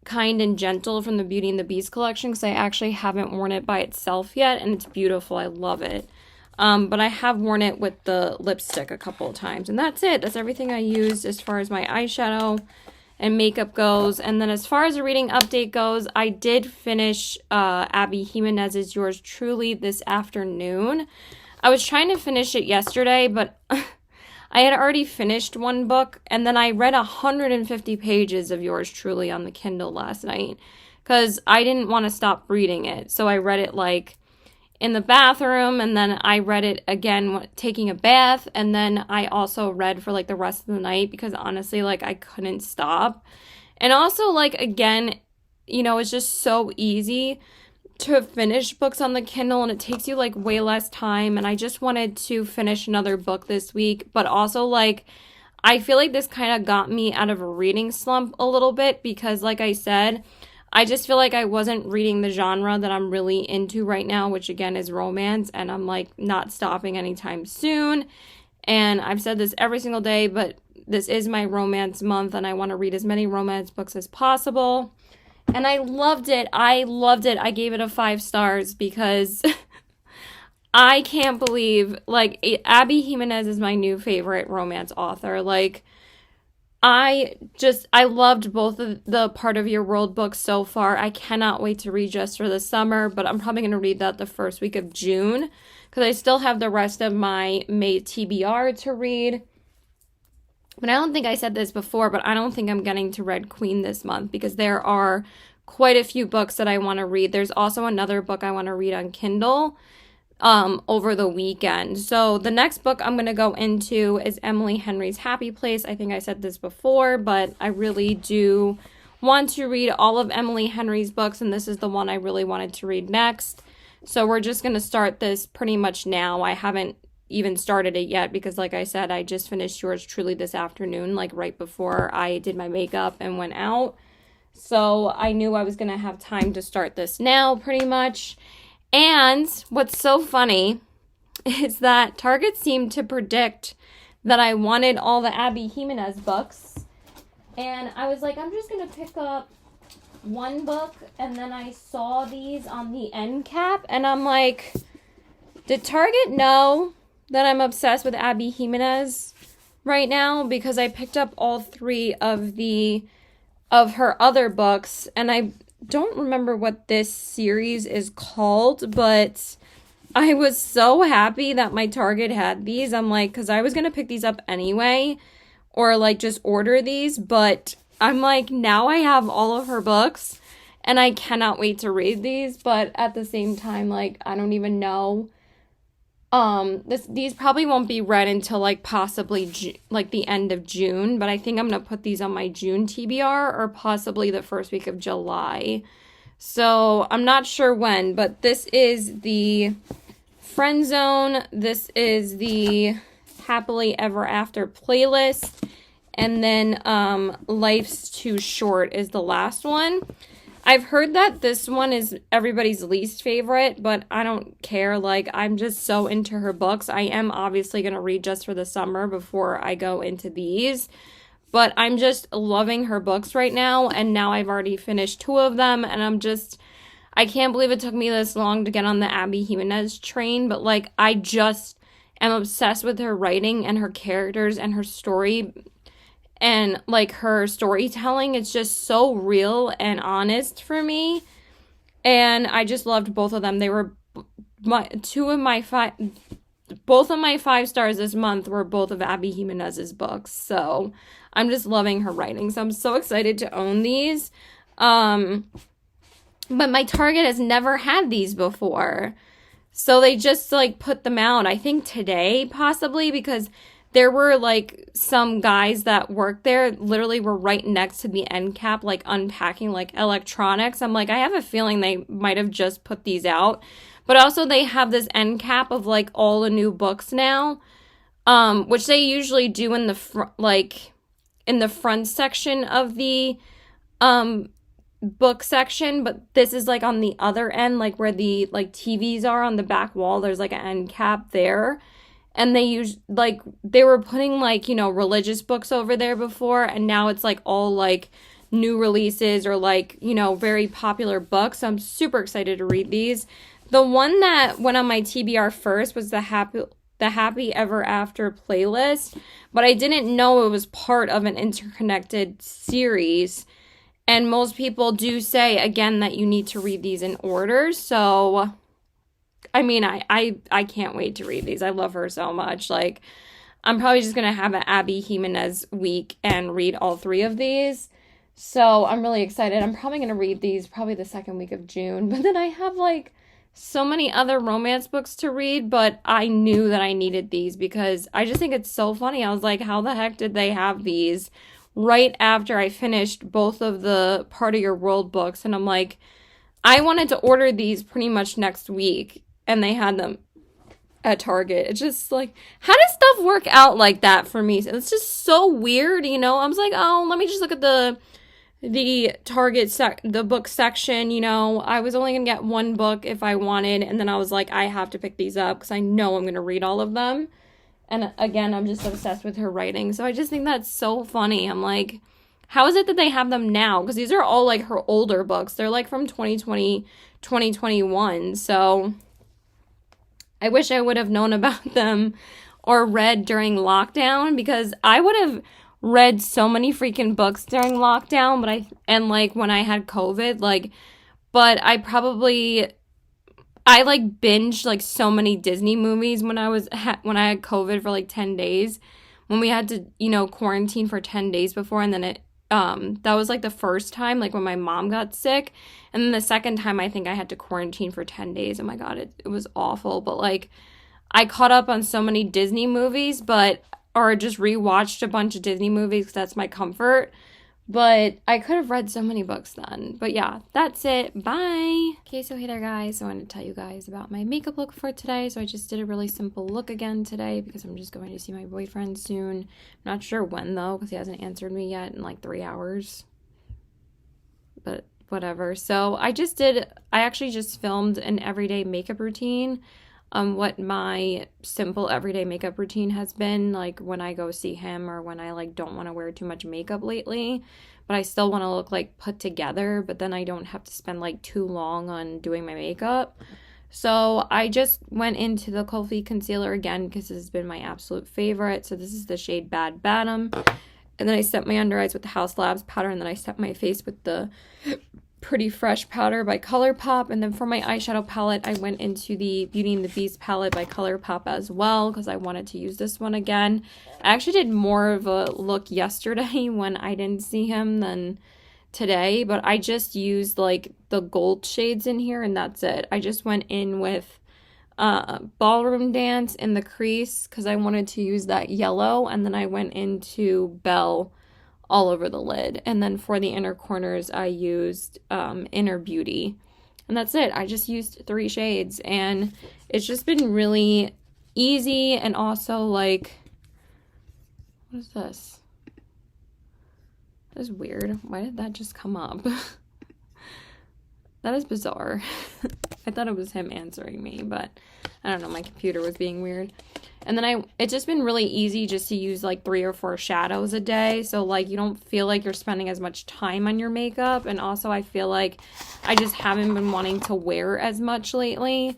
Kind and Gentle from the Beauty and the Beast collection, because I actually haven't worn it by itself yet, and it's beautiful. I love it. But I have worn it with the lipstick a couple of times, and that's it. That's everything I used as far as my eyeshadow and makeup goes. And then as far as a reading update goes, I did finish Abby Jimenez's Yours Truly this afternoon. I was trying to finish it yesterday, but I had already finished one book, and then I read 150 pages of Yours Truly on the Kindle last night because I didn't want to stop reading it. So I read it like in the bathroom, and then I read it again taking a bath, and then I also read for like the rest of the night because honestly, like I couldn't stop. And also, like, again, you know, it's just so easy to finish books on the Kindle, and it takes you like way less time. And I just wanted to finish another book this week, but also like I feel like this kind of got me out of a reading slump a little bit because, like I said, I just feel like I wasn't reading the genre that I'm really into right now, which again is romance, and I'm like not stopping anytime soon. And I've said this every single day, but this is my romance month, and I want to read as many romance books as possible. And I loved it. I loved it. I gave it a 5 stars because I can't believe, like, Abby Jimenez is my new favorite romance author. Like, I loved both of the Part of Your World books so far. I cannot wait to read Just for the Summer, but I'm probably going to read that the first week of June because I still have the rest of my May TBR to read. But I don't think I said this before, but I don't think I'm getting to Red Queen this month because there are quite a few books that I want to read. There's also another book I want to read on Kindle over the weekend. So the next book I'm going to go into is Emily Henry's Happy Place. I think I said this before, but I really do want to read all of Emily Henry's books, and this is the one I really wanted to read next. So we're just going to start this pretty much now. I haven't even started it yet because, like I said, I just finished yours truly this afternoon, like right before I did my makeup and went out. So I knew I was going to have time to start this now, pretty much. And what's so funny is that Target seemed to predict that I wanted all the Abby Jimenez books. And I was like, I'm just going to pick up one book. And then I saw these on the end cap. And I'm like, did Target know that I'm obsessed with Abby Jimenez right now? Because I picked up all three of her other books. And I don't remember what this series is called, but I was so happy that my Target had these. I'm like, because I was going to pick these up anyway, or like just order these, but I'm like, now I have all of her books and I cannot wait to read these. But at the same time, like, I don't even know. These probably won't be read until like possibly like the end of June, but I think I'm going to put these on my June TBR or possibly the first week of July. So I'm not sure when, but this is the Friend Zone. This is the Happily Ever After playlist. And then Life's Too Short is the last one. I've heard that this one is everybody's least favorite, but I don't care. Like, I'm just so into her books. I am obviously going to read just for the summer before I go into these. But I'm just loving her books right now. And now I've already finished 2 of them. And I can't believe it took me this long to get on the Abby Jimenez train. But, like, I just am obsessed with her writing and her characters and her story. And, like, her storytelling, it's just so real and honest for me. And I just loved both of them. They were both of my 5 stars this month were both of Abby Jimenez's books. So I'm just loving her writing. So I'm so excited to own these. But my Target has never had these before. So they just, like, put them out, I think today, possibly, because there were, like, some guys that worked there literally were right next to the end cap, like, unpacking, like, electronics. I'm like, I have a feeling they might have just put these out. But also they have this end cap of, like, all the new books now, which they usually do in the front section of the book section. But this is, like, on the other end, like, where the, like, TVs are on the back wall. There's, like, an end cap there. And they were putting, like, you know, religious books over there before. And now it's, like, all, like, new releases or, like, you know, very popular books. So I'm super excited to read these. The one that went on my TBR first was the Happy Ever After playlist. But I didn't know it was part of an interconnected series. And most people do say, again, that you need to read these in order. So I mean, I can't wait to read these. I love her so much. Like, I'm probably just going to have an Abby Jimenez week and read all 3 of these. So I'm really excited. I'm probably going to read these probably the second week of June. But then I have, like, so many other romance books to read. But I knew that I needed these because I just think it's so funny. I was like, how the heck did they have these right after I finished both of the Part of Your World books? And I'm like, I wanted to order these pretty much next week. And they had them at Target. It's just like, how does stuff work out like that for me? It's just so weird, you know? I was like, oh, let me just look at the Target the book section, you know? I was only going to get 1 book if I wanted. And then I was like, I have to pick these up because I know I'm going to read all of them. And again, I'm just obsessed with her writing. So I just think that's so funny. I'm like, how is it that they have them now? Because these are all, like, her older books. They're, like, from 2020, 2021. So I wish I would have known about them or read during lockdown because I would have read so many freaking books during lockdown, and like when I had COVID, like, but I binged like so many Disney movies when I had COVID for like 10 days when we had to, you know, quarantine for 10 days before. And then that was like the first time, like when my mom got sick. And then the second time, I think I had to quarantine for 10 days. Oh my God, it was awful. But like, I caught up on so many Disney movies, or just rewatched a bunch of Disney movies because that's my comfort. But I could have read so many books then. But yeah, that's it. Bye. Okay, so hey there, guys. So I wanted to tell you guys about my makeup look for today. So I just did a really simple look again today because I'm just going to see my boyfriend soon. I'm not sure when, though, because he hasn't answered me yet in like 3 hours. But whatever. So I actually just filmed an everyday makeup routine. What my simple everyday makeup routine has been, like when I go see him or when I like don't want to wear too much makeup lately, but I still want to look like put together, but then I don't have to spend like too long on doing my makeup. So I just went into the Phile concealer again because this has been my absolute favorite. So this is the shade Bad Batum. And then I set my under eyes with the House Labs powder, and then I set my face with the Pretty Fresh powder by ColourPop. And then for my eyeshadow palette, I went into the Beauty and the Beast palette by ColourPop as well because I wanted to use this one again. I actually did more of a look yesterday when I didn't see him than today, but I just used like the gold shades in here and that's it. I just went in with Ballroom Dance in the crease because I wanted to use that yellow, and then I went into Belle all over the lid. And then for the inner corners, I used Inner Beauty. And that's it. I just used 3 shades. And it's just been really easy. And also, like, what is this? That is weird. Why did that just come up? That is bizarre. I thought it was him answering me, but I don't know. My computer was being weird. And then it's just been really easy just to use like 3 or 4 shadows a day. So like you don't feel like you're spending as much time on your makeup. And also I feel like I just haven't been wanting to wear as much lately.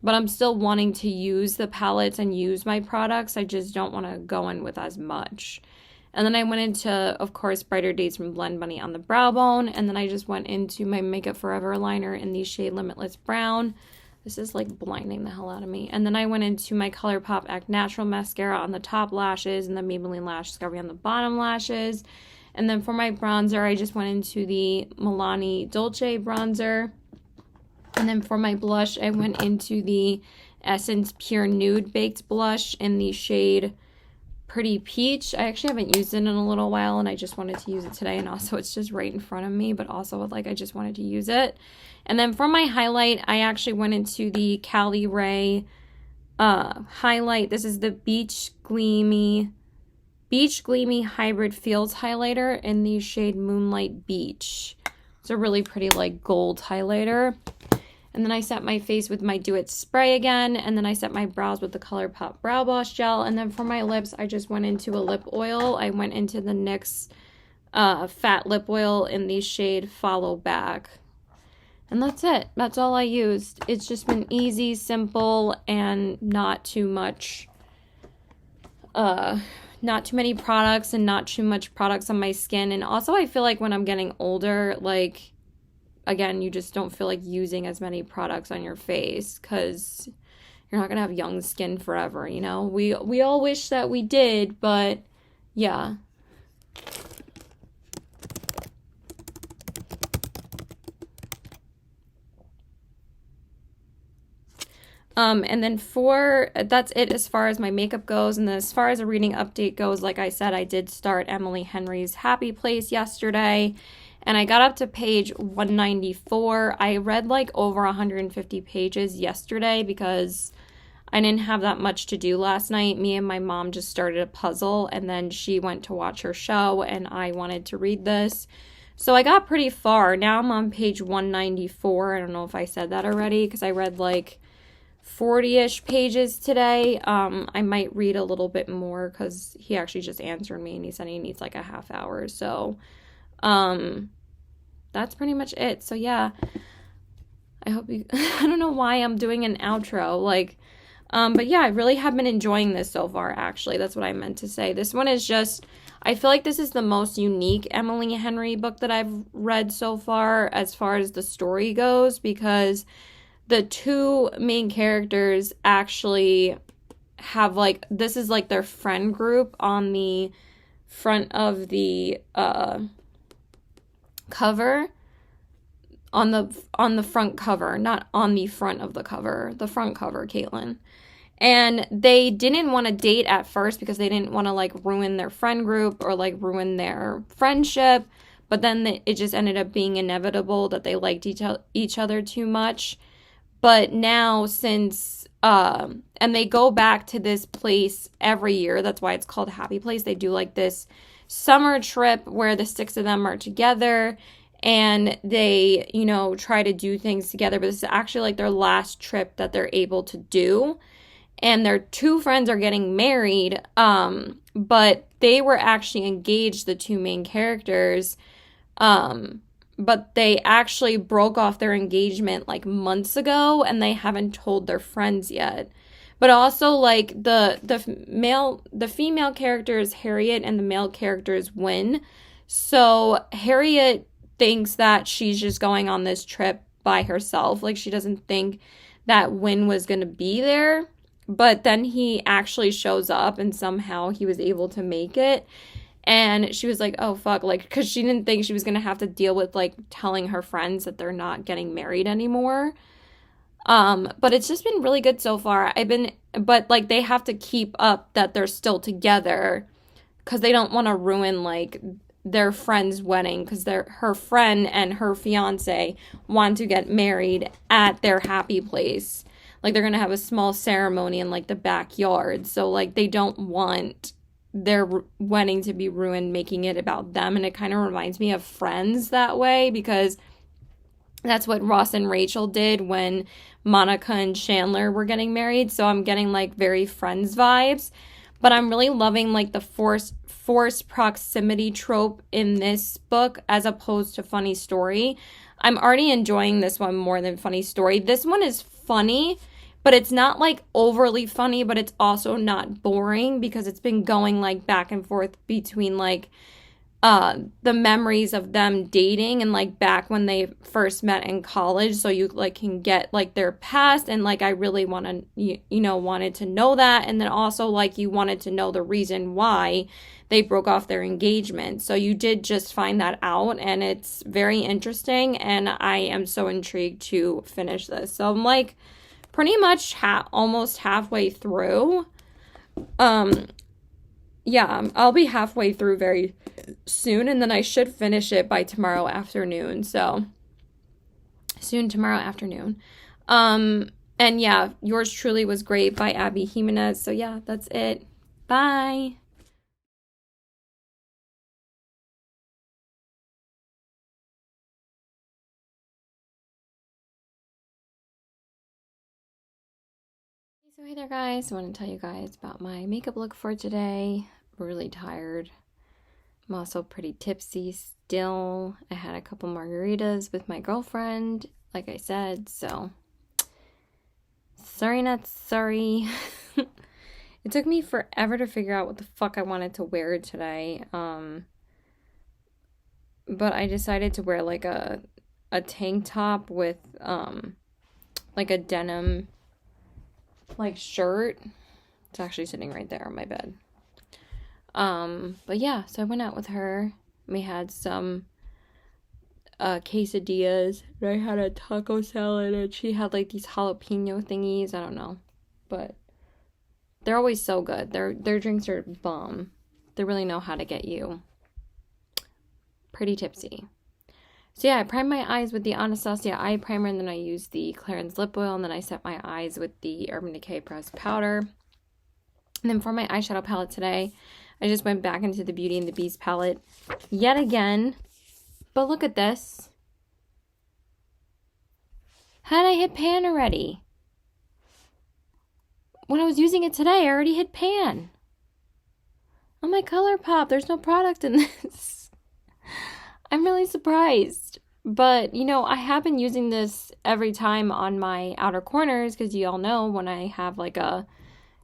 But I'm still wanting to use the palettes and use my products. I just don't want to go in with as much. And then I went into, of course, Brighter Days from Blend Bunny on the brow bone. And then I just went into my Makeup Forever liner in the shade Limitless Brown. This is like blinding the hell out of me. And then I went into my ColourPop Act Natural mascara on the top lashes and the Maybelline Lash Discovery on the bottom lashes. And then for my bronzer, I just went into the Milani Dolce bronzer. And then for my blush, I went into the Essence Pure Nude Baked Blush in the shade Pretty Peach. I actually haven't used it in a little while and I just wanted to use it today, and also it's just right in front of me, but also like I just wanted to use it. And then for my highlight, I actually went into the Cali Ray highlight. This is the Beach Gleamy Hybrid Fields highlighter in the shade Moonlight Beach. It's a really pretty like gold highlighter. And then I set my face with my Do It spray again. And then I set my brows with the ColourPop Brow Boss Gel. And then for my lips, I just went into a lip oil. I went into the NYX Fat Lip Oil in the shade Follow Back. And that's it. That's all I used. It's just been easy, simple, and not too much, not too many products and not too much products on my skin. And also I feel like when I'm getting older, like, again, you just don't feel like using as many products on your face because you're not going to have young skin forever, you know? We all wish that we did, but yeah. And then that's it as far as my makeup goes. And then as far as a reading update goes, like I said, I did start Emily Henry's Happy Place yesterday. And I got up to page 194. I read like over 150 pages yesterday because I didn't have that much to do last night. Me and my mom just started a puzzle and then she went to watch her show and I wanted to read this. So I got pretty far. Now I'm on page 194. I don't know if I said that already because I read like 40-ish pages today. I might read a little bit more because he actually just answered me and he said he needs like a half hour. So that's pretty much it. So yeah, I hope you I don't know why I'm doing an outro, like but yeah, I really have been enjoying this so far. Actually, that's what I meant to say. This one is just, I feel like this is the most unique Emily Henry book that I've read so far as the story goes, because the 2 main characters actually have like, this is like their friend group on the front of the cover, on the front cover, not on the front of the cover, the front cover, Caitlin. And they didn't want to date at first because they didn't want to like ruin their friend group or like ruin their friendship. but then it just ended up being inevitable that they liked each other too much. But now and they go back to this place every year. That's why it's called Happy Place. They do like this summer trip where the six of them are together and they, try to do things together. But this is actually like their last trip that they're able to do. And their two friends are getting married. But they were actually engaged, the two main characters. But they actually broke off their engagement like months ago and they haven't told their friends yet. But also like the female character is Harriet and the male character is Win. So Harriet thinks that she's just going on this trip by herself. Like she doesn't think that Win was going to be there. But then he actually shows up and somehow he was able to make it. And she was like, oh, fuck, like, because she didn't think she was going to have to deal with, like, telling her friends that they're not getting married anymore. But it's just been really good so far. But, like, they have to keep up that they're still together because they don't want to ruin, like, their friend's wedding because her friend and her fiance want to get married at their happy place. Like, they're going to have a small ceremony in, like, the backyard. So, like, they don't want their wedding to be ruined, making it about them. And it kind of reminds me of Friends that way because that's what Ross and Rachel did when Monica and Chandler were getting married. So I'm getting like very Friends vibes. But I'm really loving like the forced proximity trope in this book as opposed to Funny Story. I'm already enjoying this one more than Funny Story. This one is funny, but it's not like overly funny, but it's also not boring because it's been going like back and forth between like the memories of them dating and like back when they first met in college. So you like can get like their past and like I really wanted to know that. And then also like you wanted to know the reason why they broke off their engagement. So you did just find that out and it's very interesting and I am so intrigued to finish this. So I'm like pretty much almost halfway through. Yeah, I'll be halfway through very soon, and then I should finish it by tomorrow afternoon. So, soon tomorrow afternoon. And yeah, Yours Truly was great by Abby Jimenez. So yeah, that's it. Bye. So hey there guys, I want to tell you guys about my makeup look for today. I'm really tired. I'm also pretty tipsy still. I had a couple margaritas with my girlfriend, like I said, so sorry not sorry. It took me forever to figure out what the fuck I wanted to wear today. But I decided to wear like a tank top with like a denim like shirt. It's actually sitting right there on my bed. But yeah, so I went out with her. We had some quesadillas. And I had a taco salad and she had like these jalapeno thingies. I don't know. But they're always so good. Their drinks are bomb. They really know how to get you pretty tipsy. So yeah, I primed my eyes with the Anastasia eye primer, and then I used the Clarins lip oil, and then I set my eyes with the Urban Decay pressed powder. And then for my eyeshadow palette today, I just went back into the Beauty and the Beast palette yet again. But look at this. How did I hit pan already? When I was using it today, I already hit pan. On my ColourPop, there's no product in this. I'm really surprised. But, I have been using this every time on my outer corners because you all know when I have like a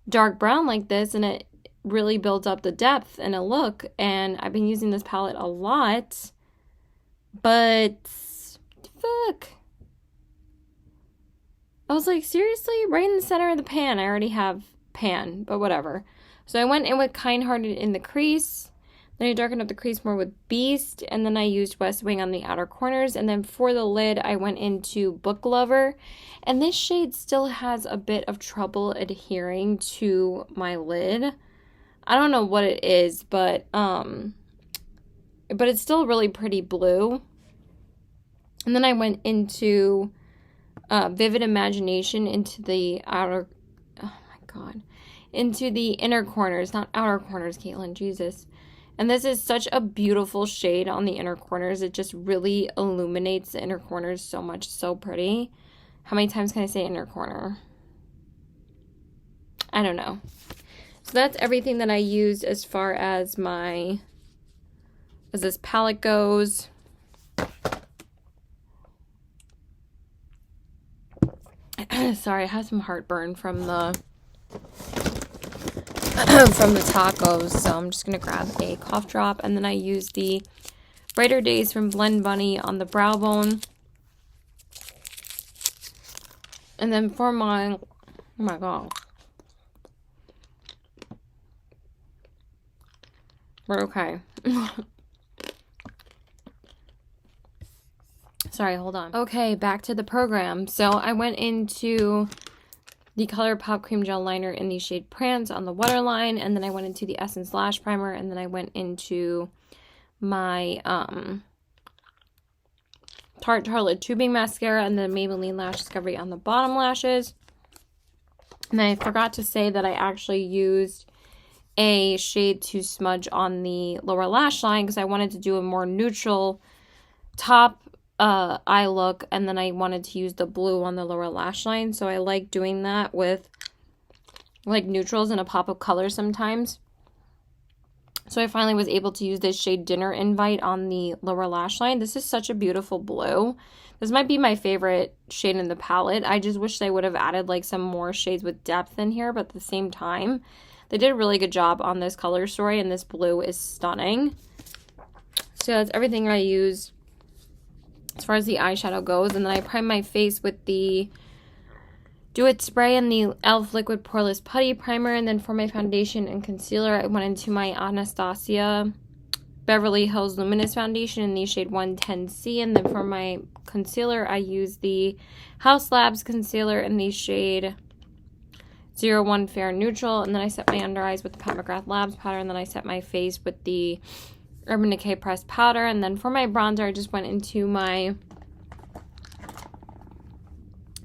dark brown like this and it really builds up the depth in a look. And I've been using this palette a lot. But, fuck. I was like, seriously? Right in the center of the pan. I already have pan, but whatever. So I went in with Kind Hearted in the crease. Then I darkened up the crease more with Beast, and then I used West Wing on the outer corners. And then for the lid, I went into Book Lover. And this shade still has a bit of trouble adhering to my lid. I don't know what it is, but but it's still a really pretty blue. And then I went into Vivid Imagination into the outer, oh my god, into the inner corners, not outer corners, Caitlin, Jesus. And this is such a beautiful shade on the inner corners. It just really illuminates the inner corners so much. So pretty. How many times can I say inner corner? I don't know. So that's everything that I used as far as this palette goes. Sorry, I have some heartburn from the tacos, so I'm just gonna grab a cough drop, and then I use the Brighter Days from Blend Bunny on the brow bone. And then for my, oh my god, we're okay. Sorry, hold on. Okay, back to the program. So I went into the ColourPop Cream Gel Liner in the shade Prance on the waterline, and then I went into the Essence Lash Primer, and then I went into my Tarte Tartelette Tubing Mascara, and then Maybelline Lash Discovery on the bottom lashes. And I forgot to say that I actually used a shade to smudge on the lower lash line because I wanted to do a more neutral top eye look, and then I wanted to use the blue on the lower lash line. So I like doing that with like neutrals and a pop of color sometimes. So I finally was able to use this shade Dinner Invite on the lower lash line. This is such a beautiful blue. This might be my favorite shade in the palette. I just wish they would have added like some more shades with depth in here, but at the same time, they did a really good job on this color story, and this blue is stunning. So that's everything I use as far as the eyeshadow goes. And then I prime my face with the Do It Spray and the e.l.f. Liquid Poreless Putty Primer. And then for my foundation and concealer, I went into my Anastasia Beverly Hills Luminous Foundation in the shade 110C. And then for my concealer, I used the House Labs Concealer in the shade 01 Fair Neutral. And then I set my under eyes with the Pat McGrath Labs powder. And then I set my face with the Urban Decay Pressed Powder. And then for my bronzer, I just went into my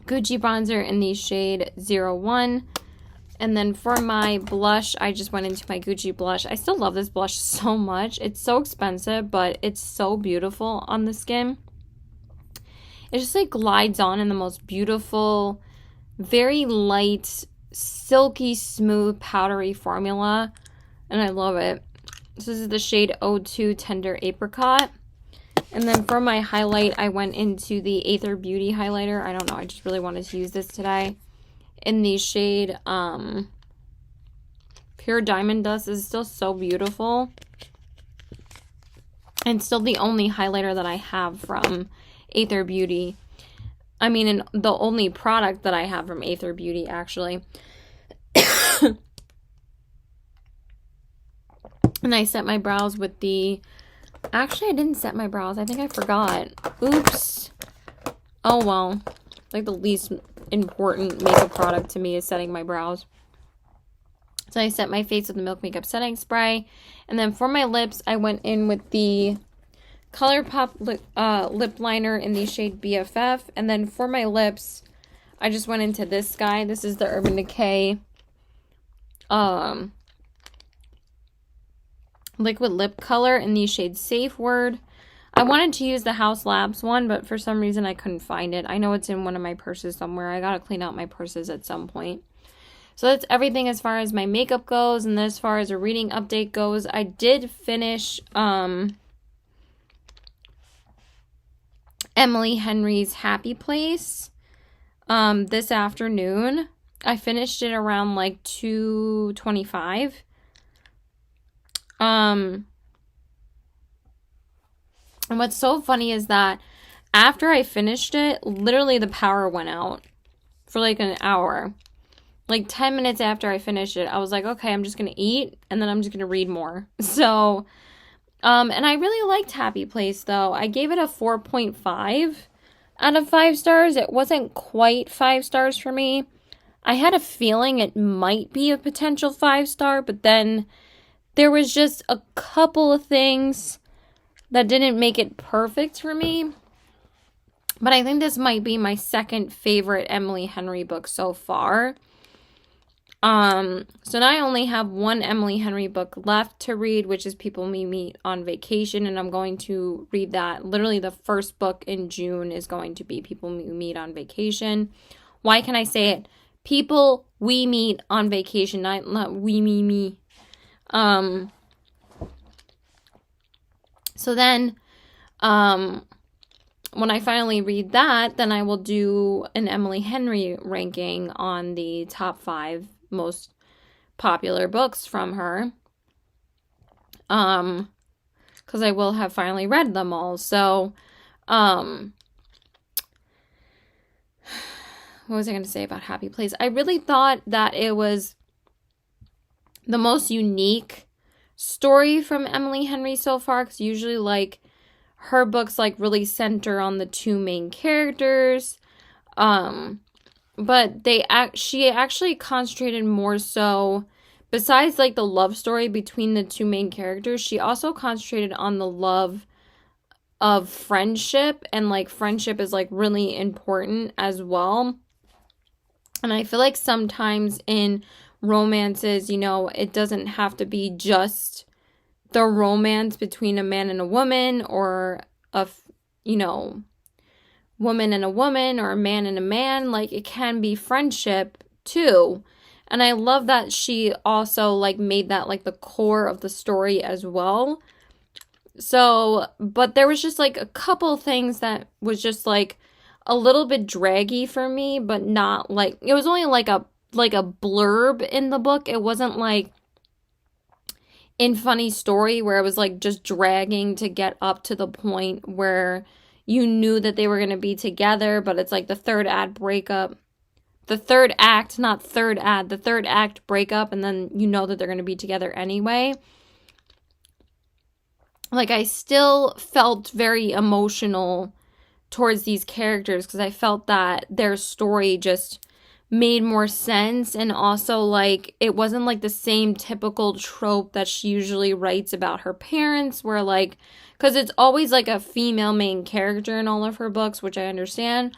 Gucci bronzer in the shade 01. And then for my blush, I just went into my Gucci blush. I still love this blush so much. It's so expensive, but it's so beautiful on the skin. It just like glides on in the most beautiful, very light, silky, smooth, powdery formula. And I love it. This is the shade 02 Tender Apricot. And then for my highlight, I went into the Aether Beauty highlighter. I don't know, I just really wanted to use this today. In the shade Pure Diamond Dust. This is still so beautiful. And still the only highlighter that I have from Aether Beauty. I mean, and the only product that I have from Aether Beauty, actually. And I set my brows with the... Actually, I didn't set my brows. I think I forgot. Oops. Oh, well. Like, the least important makeup product to me is setting my brows. So I set my face with the Milk Makeup Setting Spray. And then for my lips, I went in with the ColourPop lip liner in the shade BFF. And then for my lips, I just went into this guy. This is the Urban Decay liquid lip color in the shade Safe Word. I wanted to use the House Labs one, but for some reason I couldn't find it. I know it's in one of my purses somewhere. I gotta clean out my purses at some point. So that's everything as far as my makeup goes. And as far as a reading update goes, I did finish Emily Henry's Happy Place this afternoon. I finished it around like 2:25. And what's so funny is that after I finished it, literally the power went out for like an hour. Like 10 minutes after I finished it, I was like, okay, I'm just going to eat and then I'm just going to read more. So, and I really liked Happy Place though. I gave it a 4.5 out of 5 stars. It wasn't quite 5 stars for me. I had a feeling it might be a potential 5-star, but then there was just a couple of things that didn't make it perfect for me. But I think this might be my second favorite Emily Henry book so far. So now I only have one Emily Henry book left to read, which is People We Meet on Vacation, and I'm going to read that. Literally the first book in June is going to be People We Meet on Vacation. Why can I say it? People We Meet on Vacation, not we, me. So then, when I finally read that, then I will do an Emily Henry ranking on the top 5 most popular books from her. Because I will have finally read them all. So, what was I going to say about Happy Place? I really thought that it was the most unique story from Emily Henry so far, because usually, like, her books, like, really center on the 2 main characters, but she actually concentrated more so, besides, like, the love story between the 2 main characters, she also concentrated on the love of friendship, and, like, friendship is, like, really important as well. And I feel like sometimes in romances, you know, it doesn't have to be just the romance between a man and a woman, or woman and a woman, or a man and a man. Like, it can be friendship too. And I love that she also, like, made that, like, the core of the story as well. So, but there was just, like, a couple things that was just, like, a little bit draggy for me, but not, like, it was only like a blurb in the book. It wasn't like in Funny Story where it was, like, just dragging to get up to the point where you knew that they were going to be together, but it's like the third act breakup. The third act, not third ad, the third act breakup, and then you know that they're going to be together anyway. Like, I still felt very emotional towards these characters because I felt that their story just made more sense, and also, like, it wasn't like the same typical trope that she usually writes about her parents, where, like, because it's always like a female main character in all of her books, which I understand,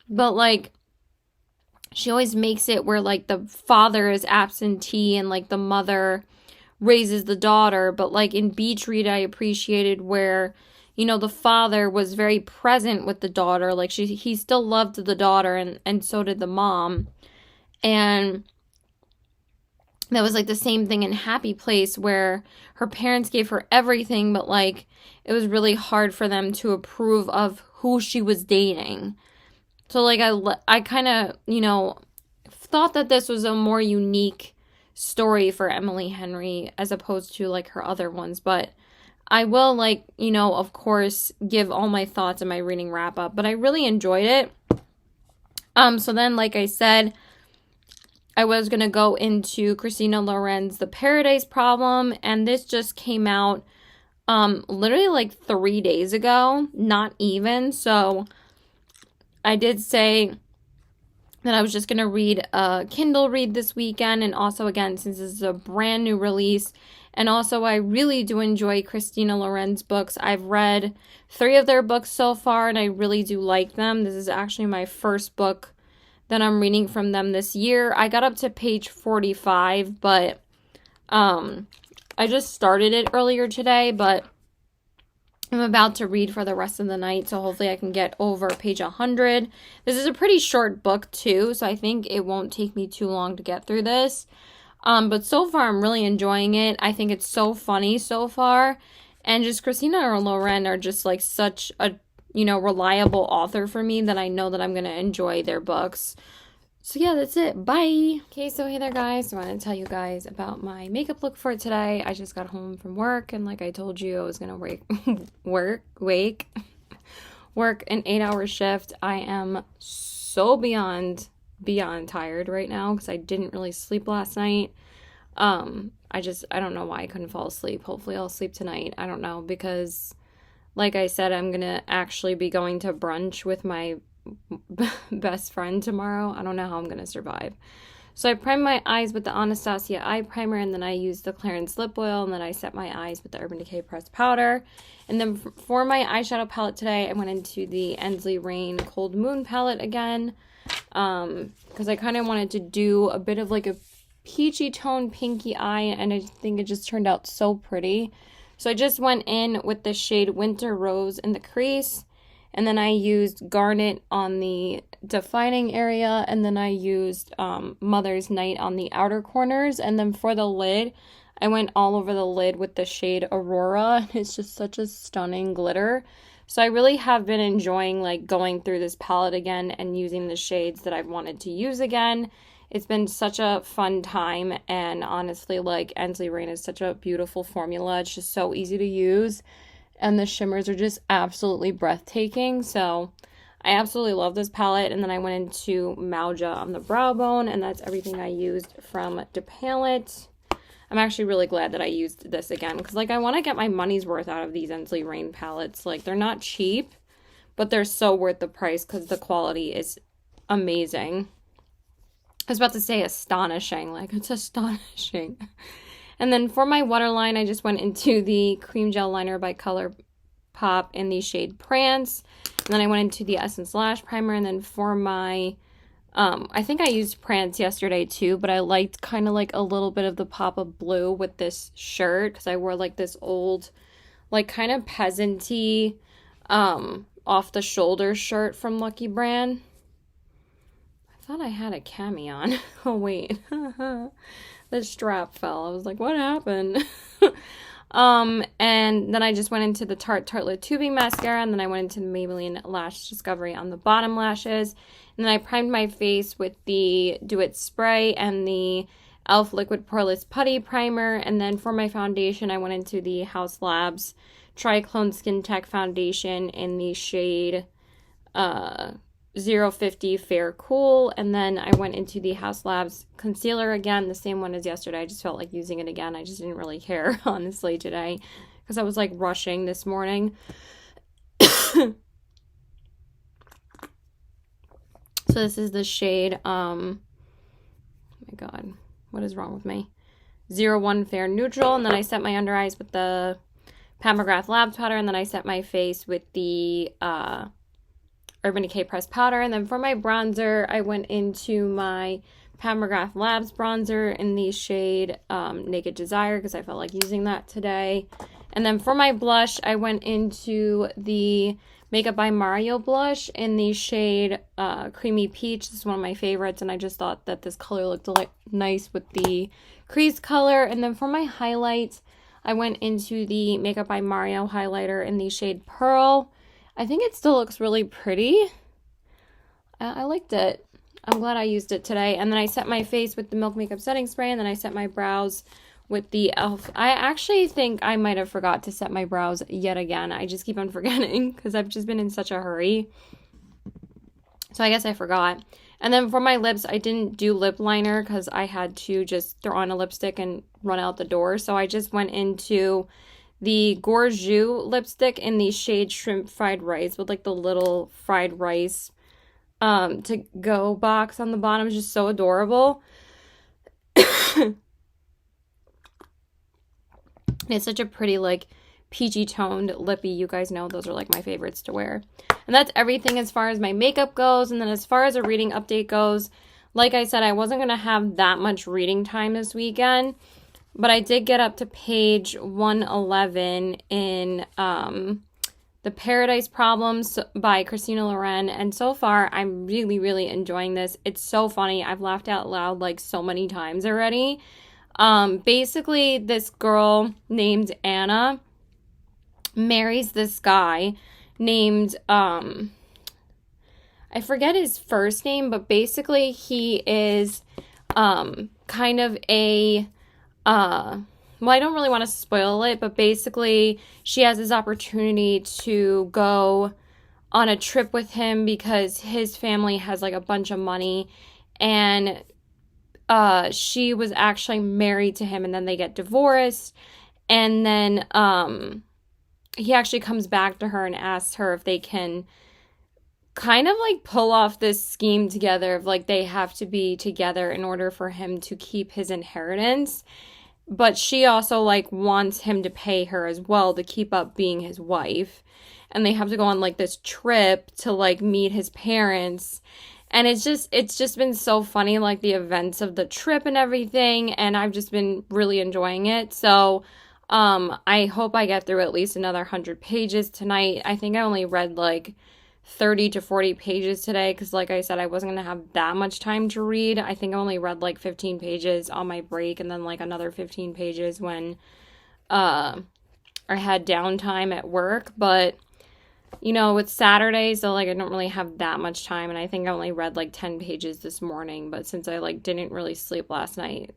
but, like, she always makes it where, like, the father is absentee and, like, the mother raises the daughter. But, like, in Beach Read, I appreciated where, you know, the father was very present with the daughter. Like, he still loved the daughter, and so did the mom. And that was, like, the same thing in Happy Place, where her parents gave her everything, but, like, it was really hard for them to approve of who she was dating. So, like, I kind of, you know, thought that this was a more unique story for Emily Henry as opposed to, like, her other ones. But I will, like, you know, of course, give all my thoughts in my reading wrap up. But I really enjoyed it. So then, like I said, I was going to go into Christina Loren's The Paradise Problem. And this just came out literally like 3 days ago. Not even. So I did say that I was just going to read a Kindle read this weekend. And also, again, since this is a brand new release, and also I really do enjoy Christina Loren's books. I've read 3 of their books so far, and I really do like them. This is actually my first book that I'm reading from them this year. I got up to page 45, but I just started it earlier today, but I'm about to read for the rest of the night, so hopefully I can get over page 100. This is a pretty short book, too, so I think it won't take me too long to get through this. But so far, I'm really enjoying it. I think it's so funny so far. And just Christina Loren are just, like, such a, you know, reliable author for me that I know that I'm going to enjoy their books. So yeah, that's it. Bye. Okay, so hey there, guys. I want to tell you guys about my makeup look for today. I just got home from work, and like I told you, I was going to work an 8-hour shift. I am so beyond tired right now because I didn't really sleep last night. I don't know why I couldn't fall asleep. Hopefully I'll sleep tonight. I don't know, because like I said, I'm going to actually be going to brunch with my best friend tomorrow. I don't know how I'm going to survive. So I primed my eyes with the Anastasia eye primer, and then I used the Clarins lip oil, and then I set my eyes with the Urban Decay pressed powder. And then for my eyeshadow palette today, I went into the Ensley Rain Cold Moon palette again, because I kind of wanted to do a bit of like a peachy tone pinky eye, and I think it just turned out so pretty. So I just went in with the shade Winter Rose in the crease, and then I used Garnet on the defining area, and then I used Mother's Night on the outer corners. And then for the lid, I went all over the lid with the shade Aurora. It's just such a stunning glitter. So I really have been enjoying like going through this palette again and using the shades that I've wanted to use again. It's been such a fun time, and honestly, like, Ensley Rain is such a beautiful formula. It's just so easy to use, and the shimmers are just absolutely breathtaking. So I absolutely love this palette. And then I went into Mauja on the brow bone, and that's everything I used from the palette. I'm actually really glad that I used this again, because, like, I want to get my money's worth out of these Ensley Rain palettes. Like, they're not cheap, but they're so worth the price because the quality is amazing. I was about to say astonishing. Like, it's astonishing. And then for my waterline, I just went into the Cream Gel Liner by ColourPop in the shade Prance. And then I went into the Essence Lash Primer. And then for my, I think I used Prance yesterday too, but I liked kind of like a little bit of the pop of blue with this shirt, because I wore like this old, like kind of peasant-y, off the shoulder shirt from Lucky Brand. I thought I had a cami on. Oh, wait. The strap fell. I was like, what happened? And then I just went into the Tarte Tartelette Tubing Mascara, and then I went into the Maybelline Lash Discovery on the bottom lashes. And then I primed my face with the Do It Spray and the e.l.f. Liquid Poreless Putty Primer. And then for my foundation, I went into the Haus Labs Triclone Skin Tech Foundation in the shade 050 Fair Cool. And then I went into the Haus Labs concealer again, the same one as yesterday. I just felt like using it again. I just didn't really care, honestly, today, because I was like rushing this morning. So this is the shade, oh my god, what is wrong with me? 01 Fair Neutral. And then I set my under eyes with the Pat McGrath Labs powder, and then I set my face with the Urban Decay pressed powder. And then for my bronzer, I went into my Pat McGrath Labs bronzer in the shade Naked Desire, because I felt like using that today. And then for my blush, I went into the Makeup by Mario blush in the shade Creamy Peach. This is one of my favorites, and I just thought that this color looked nice with the crease color. And then for my highlight, I went into the Makeup by Mario highlighter in the shade Pearl. I think it still looks really pretty. I liked it. I'm glad I used it today. And then I set my face with the Milk Makeup Setting Spray, and then I set my brows with the e.l.f. I actually think I might have forgot to set my brows yet again. I just keep on forgetting because I've just been in such a hurry. So I guess I forgot. And then for my lips, I didn't do lip liner because I had to just throw on a lipstick and run out the door. So I just went into the Gorgeous lipstick in the shade Shrimp Fried Rice with like the little fried rice to go box on the bottom. Is just so adorable. It's such a pretty like peachy toned lippy. You guys know those are like my favorites to wear. And that's everything as far as my makeup goes. And then as far as a reading update goes, like I said, I wasn't going to have that much reading time this weekend. But I did get up to page 111 in The Paradise Problems by Christina Loren. And so far, I'm really, really enjoying this. It's so funny. I've laughed out loud like so many times already. Basically, this girl named Anna marries this guy named, I forget his first name, but basically he is kind of a... well, I don't really want to spoil it, but basically she has this opportunity to go on a trip with him because his family has like a bunch of money, and she was actually married to him, and then they get divorced, and then he actually comes back to her and asks her if they can kind of like pull off this scheme together of like they have to be together in order for him to keep his inheritance. But she also like wants him to pay her as well to keep up being his wife. And they have to go on like this trip to like meet his parents. And it's just been so funny, like the events of the trip and everything, and I've just been really enjoying it. So I hope I get through at least another 100 pages tonight. I think I only read like 30 to 40 pages today because, like I said, I wasn't going to have that much time to read. I think I only read like 15 pages on my break and then like another 15 pages when I had downtime at work. But, you know, it's Saturday, so like I don't really have that much time. And I think I only read like 10 pages this morning. But since I like didn't really sleep last night,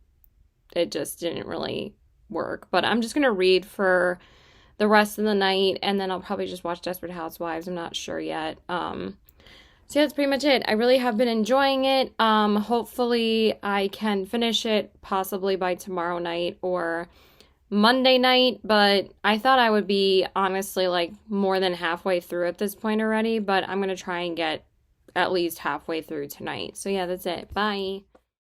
it just didn't really work. But I'm just going to read for the rest of the night, and then I'll probably just watch Desperate Housewives. I'm not sure yet. So yeah, that's pretty much it. I really have been enjoying it. Hopefully I can finish it possibly by tomorrow night or Monday night, but I thought I would be honestly like more than halfway through at this point already, but I'm going to try and get at least halfway through tonight. So yeah, that's it. Bye.